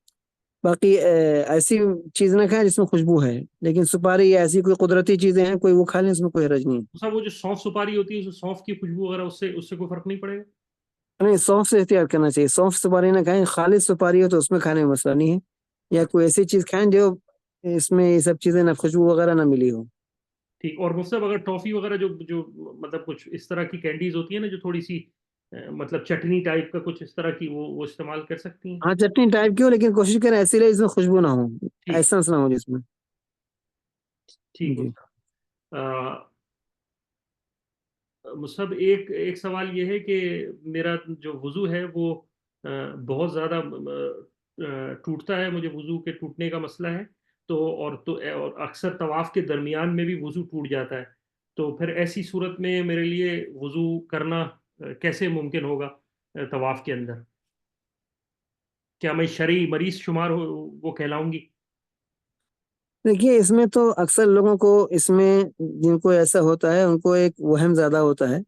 باقی ایسی چیز نہ کھائیں جس میں خوشبو ہے، لیکن سپاری یا ایسی کوئی قدرتی چیزیں ہیں کوئی وہ کھا لیں، اس میں کوئی حرج نہیں ہے۔ صاحب وہ جو سونف سپاری ہوتی ہے، اس سونف کی خوشبو وغیرہ اس سے کوئی فرق نہیں پڑے گا؟ نہیں، سونف سے احتیاط کرنا چاہیے، سونف سپاری نہ کھائیں، خالص سپاری ہو تو اس میں کھانے میں مسئلہ نہیں ہے، یا کوئی ایسی چیز کھائیں جو اس میں یہ سب چیزیں نہ خوشبو وغیرہ نہ ملی ہو۔ ٹھیک۔ اور مصطلب اگر ٹافی وغیرہ جو جو مطلب کچھ اس طرح کی کینڈیز ہوتی ہیں نا جو تھوڑی سی مطلب چٹنی ٹائپ کا کچھ اس طرح کی، وہ استعمال کر سکتی ہیں؟ ہاں، چٹنی ٹائپ کی ہو لیکن کوشش کریں ایسی رہے جس میں خوشبو نہ ہو، ٹھیک۔ ایسنس نہ ہو جس میں۔ ٹھیک جی مصحب ایک سوال یہ ہے کہ میرا جو وضو ہے وہ بہت زیادہ ٹوٹتا ہے، مجھے وضو کے ٹوٹنے کا مسئلہ ہے، اور اکثر طواف کے درمیان میں بھی وضو ٹوٹ جاتا ہے، تو پھر ایسی صورت میں میرے لیے وضو کرنا کیسے ممکن ہوگا طواف کے اندر؟ کیا میں شرعی مریض شمار وہ کہلاؤں گی؟ دیکھیے، اس میں تو اکثر لوگوں کو اس میں جن کو ایسا ہوتا ہے ان کو ایک وہم زیادہ ہوتا ہے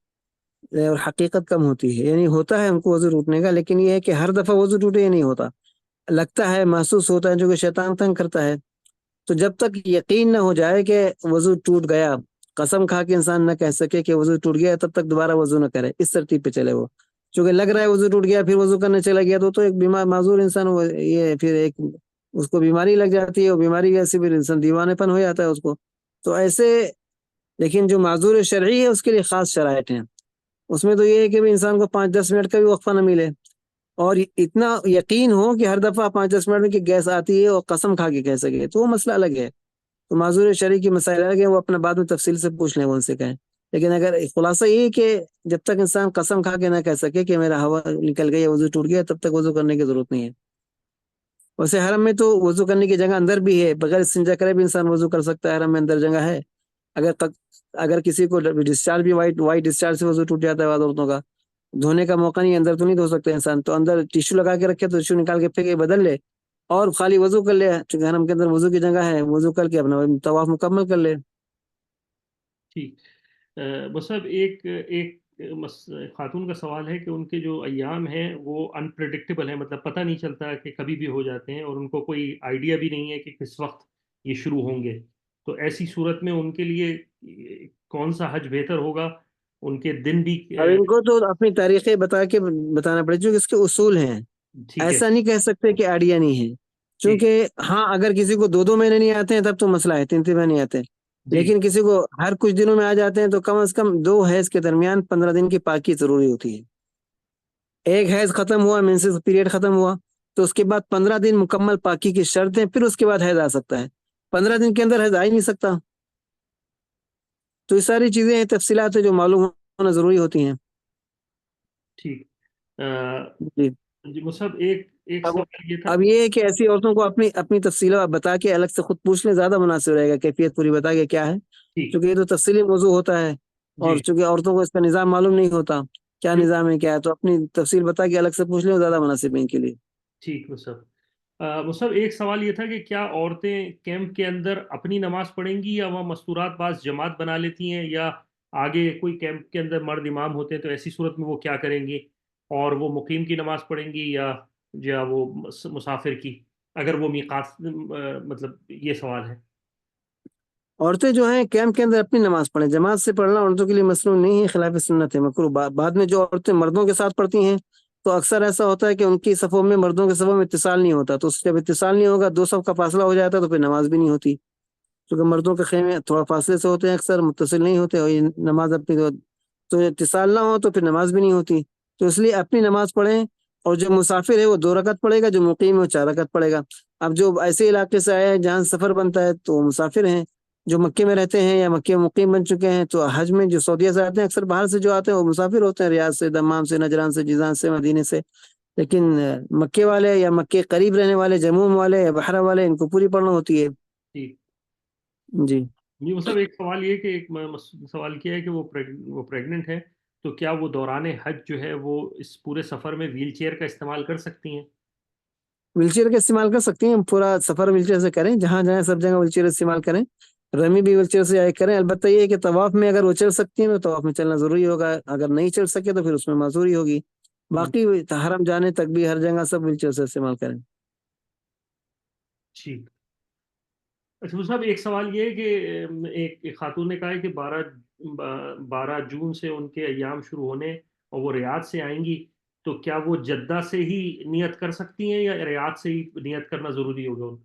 اور حقیقت کم ہوتی ہے، یعنی ہوتا ہے ان کو وضو ٹوٹنے کا، لیکن یہ ہے کہ ہر دفعہ وضو ٹوٹے یہ نہیں ہوتا، لگتا ہے، محسوس ہوتا ہے، جو کہ شیطان تنگ کرتا ہے، تو جب تک یقین نہ ہو جائے کہ وضو ٹوٹ گیا، قسم کھا کے انسان نہ کہہ سکے کہ وضو ٹوٹ گیا، تب تک دوبارہ وضو نہ کرے، اس ترتیب پہ چلے وہ، چونکہ لگ رہا ہے وضو ٹوٹ گیا پھر وضو کرنے چلا گیا تو ایک بیمار معذور انسان یہ پھر ایک اس کو بیماری لگ جاتی ہے، اور بیماری ایسی پھر انسان دیوانے پن ہو جاتا ہے اس کو، تو ایسے، لیکن جو معذور شرعی ہے اس کے لیے خاص شرائط ہیں، اس میں تو یہ ہے کہ انسان کو 5-10 منٹ کا بھی وقفہ نہ ملے، اور اتنا یقین ہو کہ ہر دفعہ 5-10 منٹ میں کہ گیس آتی ہے اور قسم کھا کے کہہ سکے، تو وہ مسئلہ الگ ہے، تو معذور شرعی کی مسائل الگ ہے، وہ اپنا بعد میں تفصیل سے پوچھ لیں، وہ ان سے کہیں، لیکن اگر خلاصہ یہ کہ جب تک انسان قسم کھا کے نہ کہہ سکے کہ میرا ہوا نکل گئی، وضو ٹوٹ گیا، تب تک وضو کرنے کی ضرورت نہیں ہے۔ ویسے حرم میں تو وضو کرنے کی جگہ اندر بھی ہے، بغیر استنجا کرے بھی انسان وضو کر سکتا ہے، حرم میں اندر جگہ ہے، اگر اگر کسی کو ڈسچارج بھی وائٹ ڈسچارج سے وضو ٹوٹ جاتا ہے بعض عورتوں کا، دھونے کا موقع نہیں، اندر تو نہیں دھو سکتے انسان، تو اندر ٹیشو لگا کے رکھے تو ٹیشو نکال کے پھینکے بدل لے، اور خالی وضو کر لے، چونکہ حرم کے اندر وضو کی جگہ ہے، وضو کر کے اپنا طواف مکمل کر لے۔ ٹھیک۔ مصحب ایک خاتون کا سوال ہے کہ ان کے جو ایام ہیں وہ انپریڈکٹیبل ہیں، مطلب پتہ نہیں چلتا کہ کبھی بھی ہو جاتے ہیں، اور ان کو کوئی آئیڈیا بھی نہیں ہے کہ کس وقت یہ شروع ہوں گے. تو ایسی صورت میں ان کے لیے کون سا حج بہتر ہوگا؟ ان کے دن بھی اب ان کو تو اپنی تاریخیں بتا کے بتانا پڑے جو اس کے اصول ہیں. ٹھیک ہے. ایسا نہیں کہہ سکتے کہ آئیڈیا نہیں ہے، ٹھیک. چونکہ ہاں اگر کسی کو 2 2 مہینے نہیں آتے ہیں تب تو مسئلہ ہے، 3 3 مہینے نہیں آتے ہیں. جی. لیکن کسی کو ہر کچھ دنوں میں آ جاتے ہیں تو کم از کم 2 حیض کے درمیان 15 دن کی پاکی ضروری ہوتی ہے. ایک حیض ختم ہوا، مینسس پیریڈ ختم ہوا، تو اس کے بعد 15 دن مکمل پاکی کی شرط ہے، پھر اس کے بعد حیض آ سکتا ہے. 15 دن کے اندر حیض آ ہی نہیں سکتا. تو یہ ساری چیزیں ہیں، تفصیلات ہیں جو معلوم ہونا ضروری ہوتی ہیں. ٹھیک. جی. جی مصعب، ایک اب سوال یہ تھا. اب یہ ہے کہ ایسی عورتوں کو اپنی اپنی تفصیلات بتا کے الگ سے خود پوچھ لیں، زیادہ مناسب رہے گا. کیفیت پوری بتا کے کیا ہے، ٹھیک. کیونکہ یہ تو تفصیلی موضوع ہوتا ہے، اور جی. چونکہ عورتوں کو اس کا نظام معلوم نہیں ہوتا کیا بالکل. نظام ہے کیا ہے، تو اپنی تفصیل بتا کے الگ سے پوچھ لیں، وہ زیادہ مناسب ہے ان کے لیے. ٹھیک مصعب. مصعب، ایک سوال یہ تھا کہ کیا عورتیں کیمپ کے اندر اپنی نماز پڑھیں گی، یا وہ مستورات بعض جماعت بنا لیتی ہیں، یا آگے کوئی کیمپ کے اندر مرد امام ہوتے ہیں تو ایسی صورت میں وہ کیا کریں گی؟ اور وہ مقیم کی نماز پڑھیں گی یا وہ مسافر کی، اگر وہ میقات مطلب یہ سوال ہے. عورتیں جو ہیں کیمپ کے اندر اپنی نماز پڑھیں، جماعت سے پڑھنا عورتوں کے لیے مسنون نہیں ہے، خلاف سنت ہے، مکروہ. بعد میں جو عورتیں مردوں کے ساتھ پڑھتی ہیں تو اکثر ایسا ہوتا ہے کہ ان کی صفوں میں مردوں کے صفوں میں اتصال نہیں ہوتا، تو جب اتصال نہیں ہوگا، 2 صف کا فاصلہ ہو جاتا ہے، تو پھر نماز بھی نہیں ہوتی. کیونکہ مردوں کے خیمے تھوڑا فاصلے سے ہوتے ہیں، اکثر متصل نہیں ہوتے، اور یہ نماز اپنی تو اتصال نہ ہو تو پھر نماز بھی نہیں ہوتی. تو اس لیے اپنی نماز پڑھیں، اور جو مسافر ہے وہ 2 رکعت پڑھے گا، جو مقیم ہے وہ 4 رکعت پڑھے گا. اب جو ایسے علاقے سے آئے ہیں جہاں سفر بنتا ہے تو وہ مسافر ہیں. جو مکے میں رہتے ہیں یا مکے میں مقیم بن چکے ہیں تو حج میں جو سعودیہ سے آتے ہیں، اکثر باہر سے جو آتے ہیں وہ مسافر ہوتے ہیں، ریاض سے، دمام سے، نجران سے، جیزان سے، مدینے سے. لیکن مکے والے یا مکے قریب رہنے والے، جموم والے یا بحرہ والے، ان کو پوری پڑھنا ہوتی ہے. ٹھیک. جی. جی مصعب، ایک سوال یہ کہ سوال کیا ہے کہ وہ پریگننٹ ہے، تو کیا وہ دوران حج جو ہے وہ اس پورے سفر میں ویل چیئر کا استعمال کر سکتی ہیں؟ ویل چیئر کا استعمال کر سکتی ہیں، پورا سفر ویل چیئر سے کریں، جہاں جہاں سب جگہ ویل چیئر استعمال کریں. رمی بھی ویل چیئر سے آئے کریں. البتہ یہ ہے کہ طواف میں اگر وہ چل سکتی ہیں تو طواف میں چلنا ضروری ہوگا، اگر نہیں چل سکے تو پھر اس میں معذوری ہوگی. باقی حرم جانے تک بھی ہر جگہ سب ویل چیئر سے استعمال کریں. ٹھیک. اچھا وہ صاحب، ایک سوال یہ ہے کہ ایک خاتون نے کہا ہے کہ 12 جون سے ان کے ایام شروع ہونے اور وہ ریاض سے آئیں گی، تو کیا وہ جدہ سے ہی نیت کر سکتی ہیں، یا ریاض سے ہی نیت کرنا ضروری ہوگا ان؟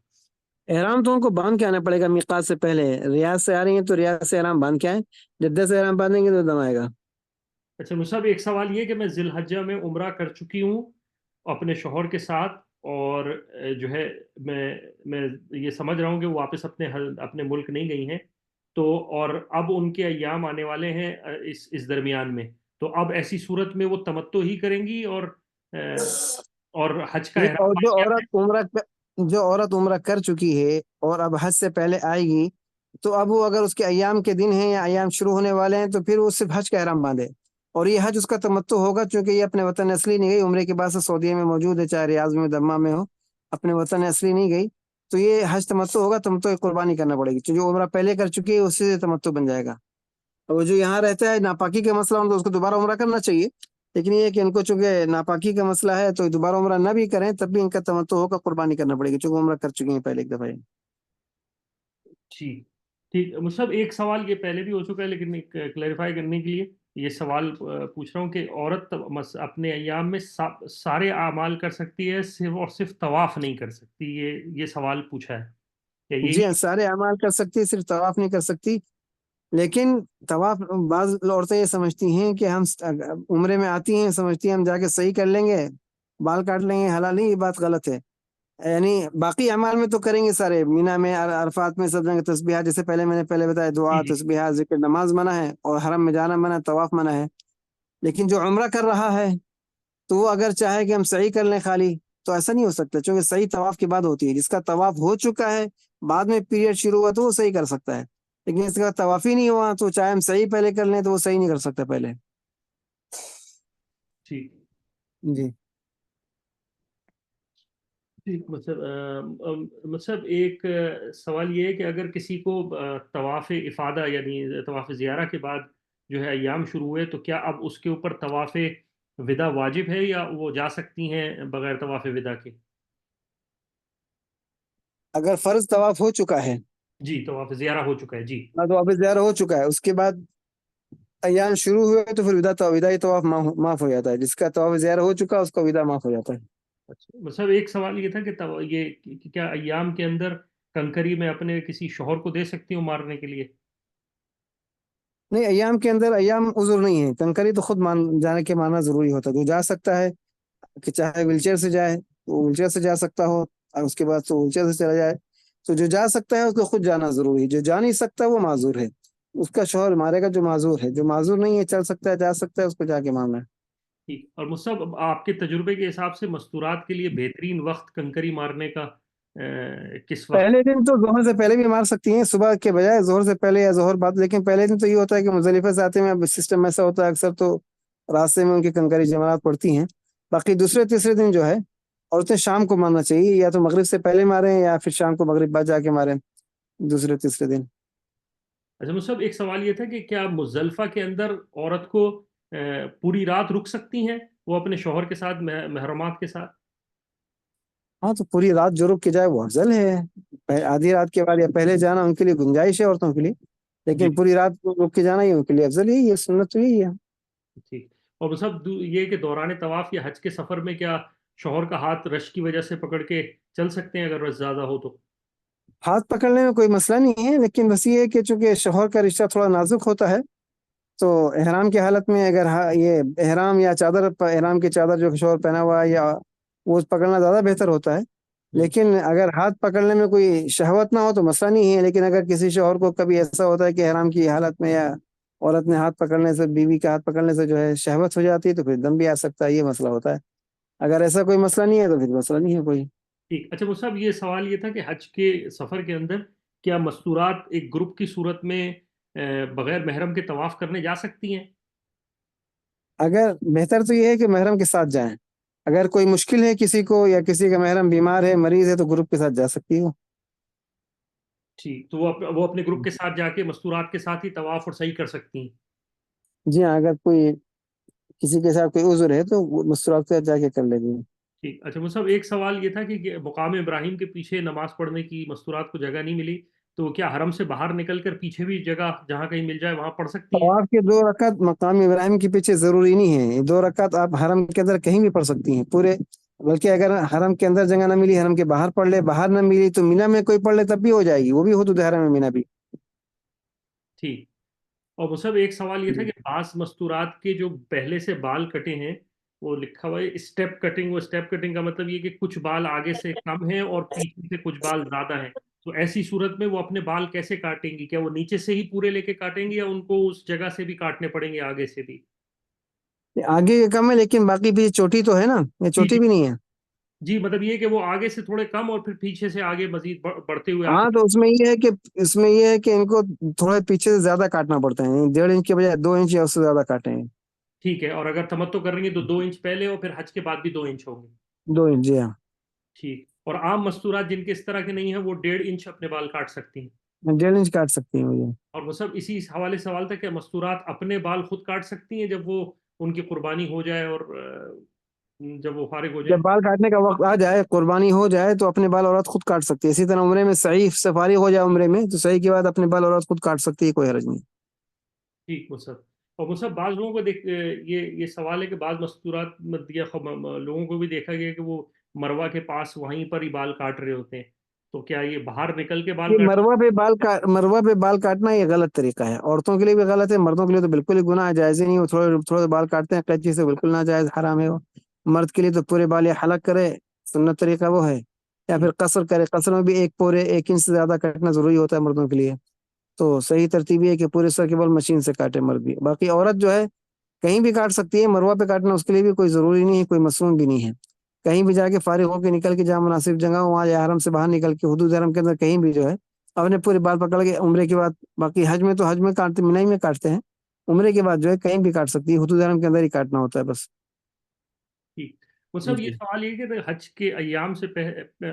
احرام تو ان کو باندھ کے آنا پڑے گا میقات سے پہلے. ریاض سے آ رہی ہیں تو ریاض سے احرام باندھ کے آئیں، جدہ سے احرام باندھیں گے تو دم آئے گا. اچھا مصعب، ایک سوال یہ کہ میں ذی الحجہ میں عمرہ کر چکی ہوں اپنے شوہر کے ساتھ، اور جو ہے میں یہ سمجھ رہا ہوں کہ وہ واپس اپنے ملک نہیں گئی ہیں، تو اور اب ان کے ایام آنے والے ہیں اس درمیان میں، تو اب ایسی صورت میں وہ تمتع ہی کریں گی اور حج کا نہیں، احرام اور باندھ کے آنا ہے؟ جو عورت عمرہ کر چکی ہے اور اب حج سے پہلے آئے گی، تو اب وہ اگر اس کے ایام کے دن ہیں یا ایام شروع ہونے والے ہیں تو پھر وہ صرف حج کا احرام باندھے. اور یہ حج اس کا تمتع ہوگا، چونکہ یہ اپنے وطن اصلی نہیں گئی، عمرے کے بعد سے سعودیہ میں موجود ہے، چاہے ریاض میں، دمام میں ہو، اپنے وطن اصلی نہیں گئی. تو یہ حج تمتع ہوگا، تمتع قربانی کرنا پڑے گی، جو عمرہ پہلے کر چکی ہے اسی سے تمتع بن جائے گا. اور جو یہاں رہتا ہے ناپاکی کا مسئلہ ہو تو اس کو دوبارہ عمرہ کرنا چاہیے. لیکن یہ ہے کہ ان کو چونکہ ناپاکی کا مسئلہ ہے تو دوبارہ عمرہ نہ بھی کریں تب بھی ان کا تمتع ہوگا، قربانی کرنا پڑے گی، چونکہ عمرہ کر چکی ہیں پہلے ایک دفعہ. ٹھیک. ٹھیک مصعب، ایک سوال یہ پہلے بھی ہو چکا ہے لیکن کلیریفائی کرنے کے لیے یہ سوال پوچھ رہا ہوں کہ عورت اپنے ایام میں سارے اعمال کر سکتی ہے، صرف اور صرف طواف نہیں کر سکتی؟ یہ سوال پوچھا ہے، کیا جی یہی؟ ہاں، سارے اعمال کر سکتی، صرف طواف نہیں کر سکتی. لیکن طواف بعض عورتیں یہ سمجھتی ہیں کہ ہم عمرے میں آتی ہیں، سمجھتی ہیں ہم جا کے صحیح کر لیں گے، بال کاٹ لیں گے، حلال نہیں، یہ بات غلط ہے. یعنی باقی اعمال میں تو کریں گے سارے، مینا میں، عرفات میں، سب جگہ تسبیحات، جیسے پہلے میں نے بتایا، جی دعا، جی. تسبیحات، ذکر، نماز منع ہے، اور حرم میں جانا منع ہے، طواف منع ہے. لیکن جو عمرہ کر رہا ہے تو وہ اگر چاہے کہ ہم صحیح کر لیں خالی، تو ایسا نہیں ہو سکتا، کیونکہ صحیح طواف کے بعد ہوتی ہے. جس کا طواف ہو چکا ہے، بعد میں پیریڈ شروع ہوا تو وہ صحیح کر سکتا ہے. لیکن اس کا طواف ہی نہیں ہوا تو چاہے ہم صحیح پہلے کر لیں تو وہ صحیح نہیں کر سکتا پہلے. ٹھیک. جی. ٹھیک مطلب ایک سوال یہ ہے کہ اگر کسی کو طواف افادہ یعنی طواف زیارہ کے بعد جو ہے ایام شروع ہوئے، تو کیا اب اس کے اوپر طواف ودا واجب ہے یا وہ جا سکتی ہیں بغیر طواف ودا کے؟ اگر فرض طواف ہو چکا ہے، جی، طواف زیارہ ہو چکا ہے جی۔ ہاں تو اب زیارہ ہو چکا ہے، اس کے بعد ایام شروع ہوئے تو پھر ودائی طواف معاف ہو جاتا ہے، جس کا طواف زیارہ ہو چکا اس کا ودا معاف ہو جاتا ہے۔ اچھا، مطلب ایک سوال یہ تھا کہ یہ کہ کیا ایام کے اندر کنکری میں اپنے کسی شوہر کو دے سکتی ہوں مارنے کے لیے؟ نہیں، ایام کے اندر ایام عذر نہیں ہے، کنکری تو خود جانے کے ماننا ضروری ہوتا ہے، جو جا سکتا ہے کہ چاہے ویل چیئر سے جائے تو ویل چیئر سے جا سکتا ہو، اور اس کے بعد تو ویل چیئر سے چلا جائے، تو جو جا سکتا ہے اس کو خود جانا ضروری ہے، جو جا نہیں سکتا وہ معذور ہے، اس کا شوہر مارے گا جو معذور ہے، جو معذور نہیں ہے چل سکتا ہے جا سکتا ہے اس کو جا کے مارنا ہے۔ ٹھیک، اور مصعب اب آپ کے تجربے کے حساب سے مستورات کے لیے بہترین وقت کنکری مارنے کا کس وقت؟ پہلے دن تو ظہر سے پہلے بھی مار سکتی ہیں، صبح کے بجائے ظہر سے پہلے یا ظہر بعد، لیکن پہلے دن تو یہ ہوتا ہے کہ مزدلفہ سے آتے ہیں، اب سسٹم ایسا ہوتا ہے اکثر تو راستے میں ان کی کنکری جماعت پڑتی ہیں۔ باقی دوسرے تیسرے دن جو ہے عورتیں شام کو مارنا چاہیے، یا تو مغرب سے پہلے ماریں یا پھر شام کو مغرب بعد جا کے ماریں دوسرے تیسرے دن۔ اچھا مصعب، ایک سوال یہ تھا کہ کیا مزدلفہ کے اندر عورت کو پوری رات رک سکتی ہیں وہ اپنے شوہر کے ساتھ، محرمات کے ساتھ؟ ہاں تو پوری رات جو رک کے جائے وہ افضل ہے، آدھی رات کے بعد یا پہلے جانا ان کے لیے گنجائش ہے عورتوں کے لیے، جی لیکن پوری رات رک کے جانا ہی ان کے لیے افضل ہی ہے، سنت تو یہی ہے۔ ٹھیک، اور مصعب یہ کہ دوران طواف یا حج کے سفر میں کیا شوہر کا ہاتھ رش کی وجہ سے پکڑ کے چل سکتے ہیں اگر رش زیادہ ہو تو؟ ہاتھ پکڑنے میں کوئی مسئلہ نہیں ہے، لیکن بس یہ ہے کہ چونکہ شوہر کا رشتہ تھوڑا نازک ہوتا ہے، تو احرام کی حالت میں اگر یہ احرام یا چادر احرام کی چادر جو شوہر پہنا ہوا ہے یا وہ پکڑنا زیادہ بہتر ہوتا ہے، ہوں، لیکن اگر ہاتھ پکڑنے میں کوئی شہوت نہ ہو تو مسئلہ نہیں ہے، لیکن اگر کسی شوہر کو کبھی ایسا ہوتا ہے کہ احرام کی حالت میں یا عورت نے ہاتھ پکڑنے سے، بیوی کے ہاتھ پکڑنے سے جو ہے شہوت ہو جاتی ہے تو پھر دم بھی آ سکتا ہے، یہ مسئلہ ہوتا ہے۔ اگر ایسا کوئی مسئلہ نہیں ہے تو پھر مسئلہ نہیں ہے کوئی۔ ٹھیک۔ اچھا مصعب، یہ سوال یہ تھا کہ حج کے سفر کے اندر کیا مستورات ایک گروپ کی صورت میں بغیر محرم کے طواف کرنے جا سکتی ہیں؟ اگر بہتر تو یہ ہے کہ محرم کے ساتھ جائیں، اگر کوئی مشکل ہے کسی کو یا کسی کا محرم بیمار ہے مریض ہے تو گروپ کے ساتھ جا سکتی ہو۔ ٹھیک، تو وہ اپنے گروپ کے ساتھ جا کے مستورات کے ساتھ ہی طواف اور صحیح کر سکتی ہیں؟ جی ہاں، اگر کوئی کسی کے ساتھ کوئی عذر ہے تو وہ مستورات کے ساتھ جا کے کر لے گی۔ ٹھیک۔ اچھا مصعب، ایک سوال یہ تھا کہ مقام ابراہیم کے پیچھے نماز پڑھنے کی مستورات کو جگہ نہیں ملی، تو کیا حرم سے باہر نکل کر پیچھے بھی جگہ جہاں کہیں مل جائے وہاں پڑھ سکتی ہیں؟ طواف کے 2 رکعت مقام ابراہیم کے پیچھے ضروری نہیں ہے، یہ 2 رکعت آپ حرم کے اندر کہیں بھی پڑھ سکتی ہیں پورے، بلکہ اگر حرم کے اندر جگہ نہ ملی حرم کے باہر پڑھ لے، باہر نہ ملی تو مینا میں کوئی پڑھ لے تب بھی ہو جائے گی، وہ بھی حدود حرم ہے مینا بھی۔ ٹھیک، اور مصعب ایک سوال یہ تھا کہ بعض مستورات کے جو پہلے سے بال کٹے ہیں، وہ لکھا ہوا ہے اسٹیپ کٹنگ، وہ اسٹیپ کٹنگ کا مطلب یہ کہ کچھ بال آگے سے کم ہیں اور پیچھے سے کچھ بال زیادہ ہیں، تو ایسی صورت میں وہ اپنے بال کیسے کاٹیں گی؟ کیا وہ نیچے سے ہی پورے لے کے کاٹیں گی یا ان کو اس جگہ سے بھی کاٹنے پڑیں گے آگے سے بھی؟ آگے یہ کم ہے لیکن باقی بھی چوٹی تو ہے نا، یہ جی جی چوٹی بھی نہیں ہے۔ جی، مطلب یہ کہ وہ آگے سے تھوڑے کم اور پھر پیچھے سے آگے مزید بڑھتے ہوئے ہاں آگے۔ تو اس میں یہ ہے کہ ان کو تھوڑے پیچھے سے زیادہ کاٹنا پڑتا ہے، 1.5 انچ کے بجائے 2 انچ یا اس سے زیادہ کاٹیں ہیں۔ ٹھیک ہے، اور اگر تمتع کر رہی ہیں تو 2 انچ پہلے اور پھر حج کے بعد بھی 2 انچ ہوں گے؟ 2 انچ، جی ہاں، ٹھیک، اور عام مستورات جن کے اس طرح کے نہیں ہیں وہ 1.5 انچ اپنے بال کاٹ سکتی ہیں؟ 1.5 انچ کاٹ سکتی ہیں وہ۔ اور وہ سب اسی حوالے سے سوال تھا کہ مستورات اپنے بال خود کاٹ سکتی ہیں جب وہ ان کی قربانی ہو جائے اور جب وہ فارغ ہو جب جائے؟ بال کاٹنے کا وقت آ جائے، قربانی ہو جائے تو اپنے بال عورت خود کاٹ سکتی ہے، اسی طرح عمرے میں صحیح سے فارغ ہو جائے عمرے میں تو صحیح کے بعد اپنے بال عورت خود کاٹ سکتی ہے، کوئی حرج نہیں۔ ٹھیک مصحف، اور مصحف بعض لوگوں کو یہ سوال ہے کہ بعض مستورات لوگوں کو بھی دیکھا گیا کہ وہ مروہ کے پاس وہیں پر ہی بال کاٹ رہے ہوتے ہیں، تو کیا یہ باہر نکل کے بال یہ کاٹ؟ مروہ پہ بال کاٹنا یہ غلط طریقہ ہے، عورتوں کے لیے بھی غلط ہے، مردوں کے لیے تو بالکل ہی گناہ ہے، جائز ہی نہیں، وہ تھوڑے تھوڑے بال کاٹتے ہیں قینچی سے، بالکل ناجائز حرام ہے وہ۔ مرد کے لیے تو پورے بال یا حلق کرے، سنت طریقہ وہ ہے، یا پھر قصر کرے، قصر میں بھی پورے 1 انچ سے زیادہ کاٹنا ضروری ہوتا ہے مردوں کے لیے، تو صحیح ترتیب یہ ہے کہ پورے سر کے بال مشین سے کاٹے مرد بھی، باقی عورت جو ہے کہیں بھی کاٹ سکتی ہے، مروہ پہ کاٹنا اس کے لیے بھی کوئی ضروری نہیں ہے، کوئی مصنون بھی نہیں ہے، کہیں بھی جا کے فارغ ہو کے نکل کے جہاں مناسب جگہ ہو وہاں یا حرم سے باہر نکل کے حدود حرم کے اندر کہیں بھی جو ہے اپنے پورے بال پکڑ کے عمرے کے بعد، باقی حج میں تو حج میں کاٹتے، منائی میں کاٹتے ہیں، عمرے کے بعد جو ہے کہیں بھی کاٹ سکتی ہے، حدود حرم کے اندر ہی کاٹنا ہوتا ہے بس۔ ٹھیک، وہ سب یہ جی سوال یہ کہ حج کے ایام سے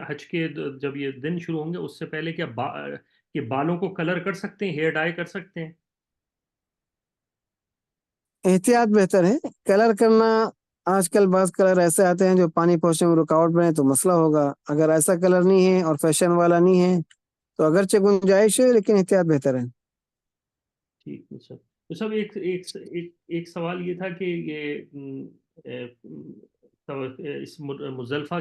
حج کے جب یہ دن شروع ہوں گے اس سے پہلے کیا کہ بالوں کو کلر کر سکتے ہیں، ہیئر ڈائی کر سکتے ہیں؟ احتیاط بہتر ہے. کلر کرنا آج کل بعض کلر ایسے آتے ہیں جو پانی پہنچنے میں رکاوٹ بنے تو مسئلہ ہوگا. اگر ایسا کلر نہیں ہے اور فیشن والا نہیں ہے تو اگرچہ گنجائش ہے لیکن احتیاط بہتر ہے. ٹھیک ہے سر. تو سب ایک سوال یہ تھا کہ یہ اس مزدلفہ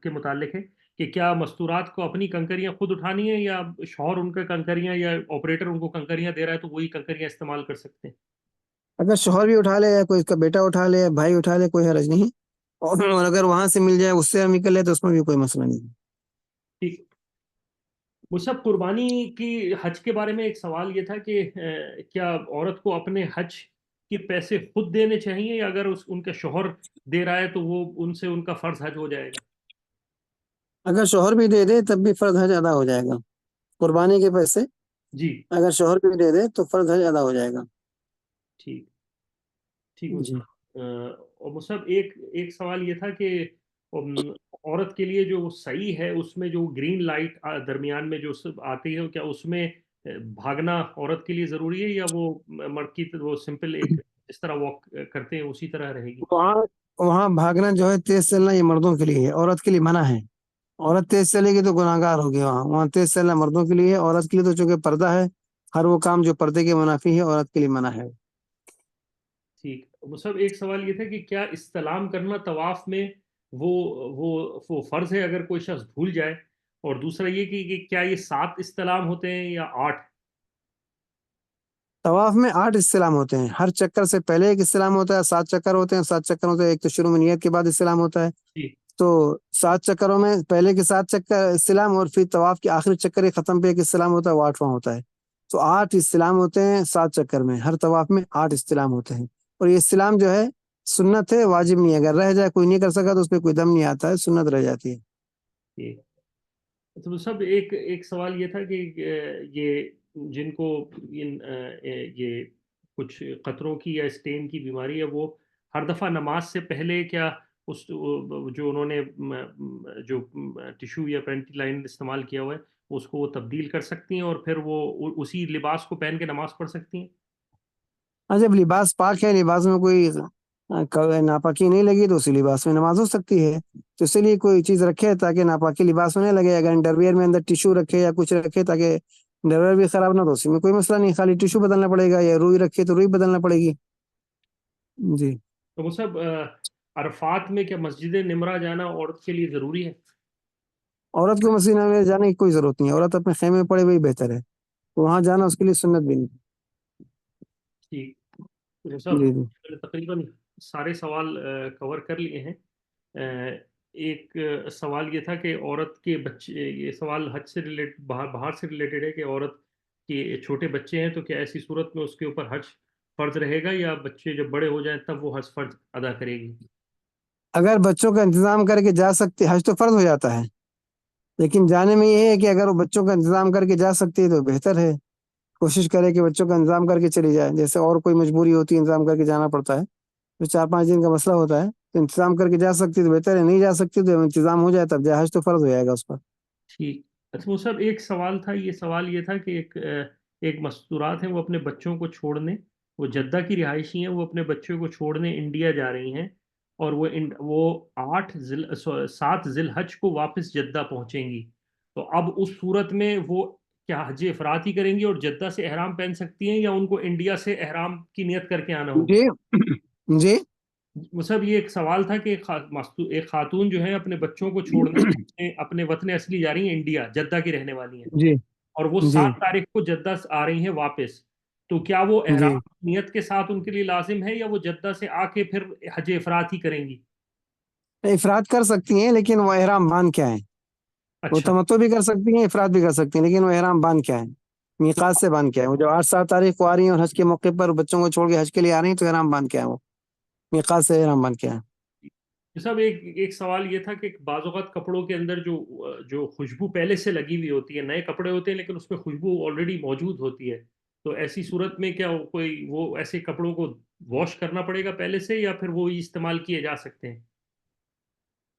کے متعلق ہے کہ کیا مستورات کو اپنی کنکریاں خود اٹھانی ہے، یا شوہر ان کے کنکریاں یا آپریٹر ان کو کنکریاں دے رہا ہے تو وہی کنکریاں استعمال کر سکتے ہیں؟ اگر شوہر بھی اٹھا لے یا کوئی اس کا بیٹا اٹھا لے یا بھائی اٹھا لے کوئی حرج نہیں. اور اگر وہاں سے مل جائے اس سے ہم نکل لے تو اس میں بھی کوئی مسئلہ نہیں. ٹھیک. مصعب، قربانی کی حج کے بارے میں ایک سوال یہ تھا کہ کیا عورت کو اپنے حج کے پیسے خود دینے چاہیے، یا اگر ان کا شوہر دے رہا ہے تو وہ ان سے ان کا فرض حج ہو جائے گا؟ اگر شوہر بھی دے دے تب بھی فرض حج ادا ہو جائے گا. قربانی کے پیسے جی. اگر شوہر بھی دے دے تو فرض حج ادا ہو جائے گا. ٹھیک. ٹھیک جی. مصعب. اور مصعب ایک سوال یہ تھا کہ عورت کے لیے جو صحیح ہے اس میں جو گرین لائٹ درمیان میں جو آتی ہے، کیا اس میں بھاگنا عورت کے لیے ضروری ہے، یا وہ مرد کی وہ سمپل ایک اس طرح واک کرتے ہیں اسی طرح رہے گی؟ وہاں وہاں بھاگنا جو ہے تیز چلنا یہ مردوں کے لیے ہے، عورت کے لیے منع ہے. عورت تیز چلے گی تو گناہگار ہوگی. وہاں وہاں تیز چلنا مردوں کے لیے ہے، عورت کے لیے تو چونکہ پردہ ہے ہر وہ کام جو پردے کے منافی ہے عورت کے لیے منع ہے. ٹھیک. مصعب ایک سوال یہ تھا کہ کیا استلام کرنا طواف میں وہ وہ فرض ہے اگر کوئی شخص بھول جائے، اور دوسرا یہ کہ کیا یہ 7 استلام ہوتے ہیں یا 8؟ طواف میں 8 استلام ہوتے ہیں. ہر چکر سے پہلے ایک استلام ہوتا ہے. 7 چکر ہوتے ہیں. 7 چکر ہوتے ہیں. ایک تو شروع میں نیت کے بعد استلام ہوتا ہے. جی. تو 7 چکروں میں پہلے کے 7 چکر استلام اور پھر طواف کے آخری چکر کے ختم پہ ایک استلام ہوتا ہے، وہ 8واں ہوتا ہے. تو 8 استلام ہوتے ہیں 7 چکر میں. ہر طواف میں 8 استلام ہوتے ہیں. اور یہ استلام جو ہے سنت ہے، واجب نہیں ہے. اگر رہ جائے کوئی نہیں کر سکا تو اس پہ کوئی دم نہیں آتا ہے، سنت رہ جاتی ہے. ٹھیک. تو سب ایک سوال یہ تھا کہ یہ جن کو یہ کچھ قطروں کی یا اسٹین کی بیماری ہے، وہ ہر دفعہ نماز سے پہلے کیا اس جو انہوں نے جو ٹشو یا پینٹی لائن استعمال کیا ہوا ہے اس کو وہ تبدیل کر سکتی ہیں اور پھر وہ اسی لباس کو پہن کے نماز پڑھ سکتی ہیں؟ ہاں، جب لباس پاک ہے، لباس میں کوئی ناپاکی نہیں لگی تو اسی لباس میں نماز ہو سکتی ہے. تو اسی لیے کوئی چیز رکھے تاکہ ناپاکی لباس میں نہیں لگے. اگر انڈرویئر میں اندر ٹیشو رکھے یا کچھ رکھے تاکہ انڈرویئر بھی خراب نہ، تو اسی میں کوئی مسئلہ نہیں. خالی ٹیشو بدلنا پڑے گا، یا روئی رکھے تو روئی بدلنا پڑے گی. جی. تو وہ سب عرفات میں کیا مسجد نمرہ جانا عورت کے لیے ضروری ہے؟ عورت کو مسجد میں جانے کی کوئی ضرورت نہیں ہے. عورت اپنے خیمے میں پڑے وہی بہتر ہے. وہاں جانا اس کے لیے سنت بھی نہیں. ٹھیک. تو سب جی جی. میں نے تقریباً سارے سوال کور کر لیے ہیں. ایک سوال یہ تھا کہ عورت کے بچے، یہ سوال حج سے باہر سے ریلیٹڈ ہے کہ عورت کے چھوٹے بچے ہیں تو کیا ایسی صورت میں اس کے اوپر حج فرض رہے گا، یا بچے جب بڑے ہو جائیں تب وہ حج فرض ادا کرے گی؟ اگر بچوں کا انتظام کر کے جا سکتے حج تو فرض ہو جاتا ہے. لیکن جانے میں یہ ہے کہ اگر وہ بچوں کا انتظام کر کے جا سکتی ہے تو بہتر ہے. کوشش کرے کہ بچوں کا انتظام کر کے چلی جائے. جیسے اور کوئی مجبوری ہوتی ہے انتظام کر کے جانا پڑتا ہے، تو 4-5 دن کا مسئلہ ہوتا ہے، تو انتظام کر کے جا سکتی تو بہتر ہے. نہیں جا سکتی تو انتظام ہو جائے تب جائے، حج تو فرض ہو جائے گا اس پر. ٹھیک. اچھا وہ سب ایک سوال تھا، یہ سوال یہ تھا کہ ایک مستورات ہیں وہ اپنے بچوں کو چھوڑنے، وہ جدہ کی رہائشی ہیں، وہ اپنے بچوں کو چھوڑنے انڈیا جا رہی ہیں، اور وہ 7 ذی الحج کو واپس جدہ پہنچیں گی. تو اب اس صورت میں وہ کیا حج افراد ہی کریں گی اور جدہ سے احرام پہن سکتی ہیں، یا ان کو انڈیا سے احرام کی نیت کر کے آنا ہوگا؟ جی جی مصعب یہ ایک سوال تھا کہ ایک خاتون جو ہے اپنے بچوں کو چھوڑنے اپنے وطن اصلی جا رہی ہیں انڈیا، جدہ کی رہنے والی ہیں، جی اور وہ جی 7 تاریخ کو جدہ سے آ رہی ہیں واپس. تو کیا وہ جی. احرام نیت کے ساتھ ان کے لیے لازم ہے، یا وہ جدہ سے آ کے پھر حج افراد ہی کریں گی؟ افراد کر سکتی ہیں لیکن وہ احرام باندھ کے آئیں. وہ اچھا. تمتع بھی کر سکتی ہیں، افراد بھی کر سکتی ہیں، لیکن وہ احرام باندھ کے آئیں. میقات سے باندھ کے آئیں. وہ جو 8-7 تاریخ کو آ رہی ہیں اور حج کے موقع پر بچوں کو چھوڑ کے حج کے لیے آ رہی ہیں تو احرام باندھ کے آئیں. وہ میقات سے احرام باندھ کے آئیں. صاحب ایک سوال یہ تھا کہ بعض اوقات کپڑوں کے اندر جو خوشبو پہلے سے لگی ہوئی ہوتی ہے، نئے کپڑے ہوتے ہیں لیکن اس میں خوشبو آلریڈی موجود ہوتی ہے، تو ایسی صورت میں کیا کوئی وہ ایسے کپڑوں کو واش کرنا پڑے گا پہلے سے، یا پھر وہ استعمال کیے جا سکتے ہیں؟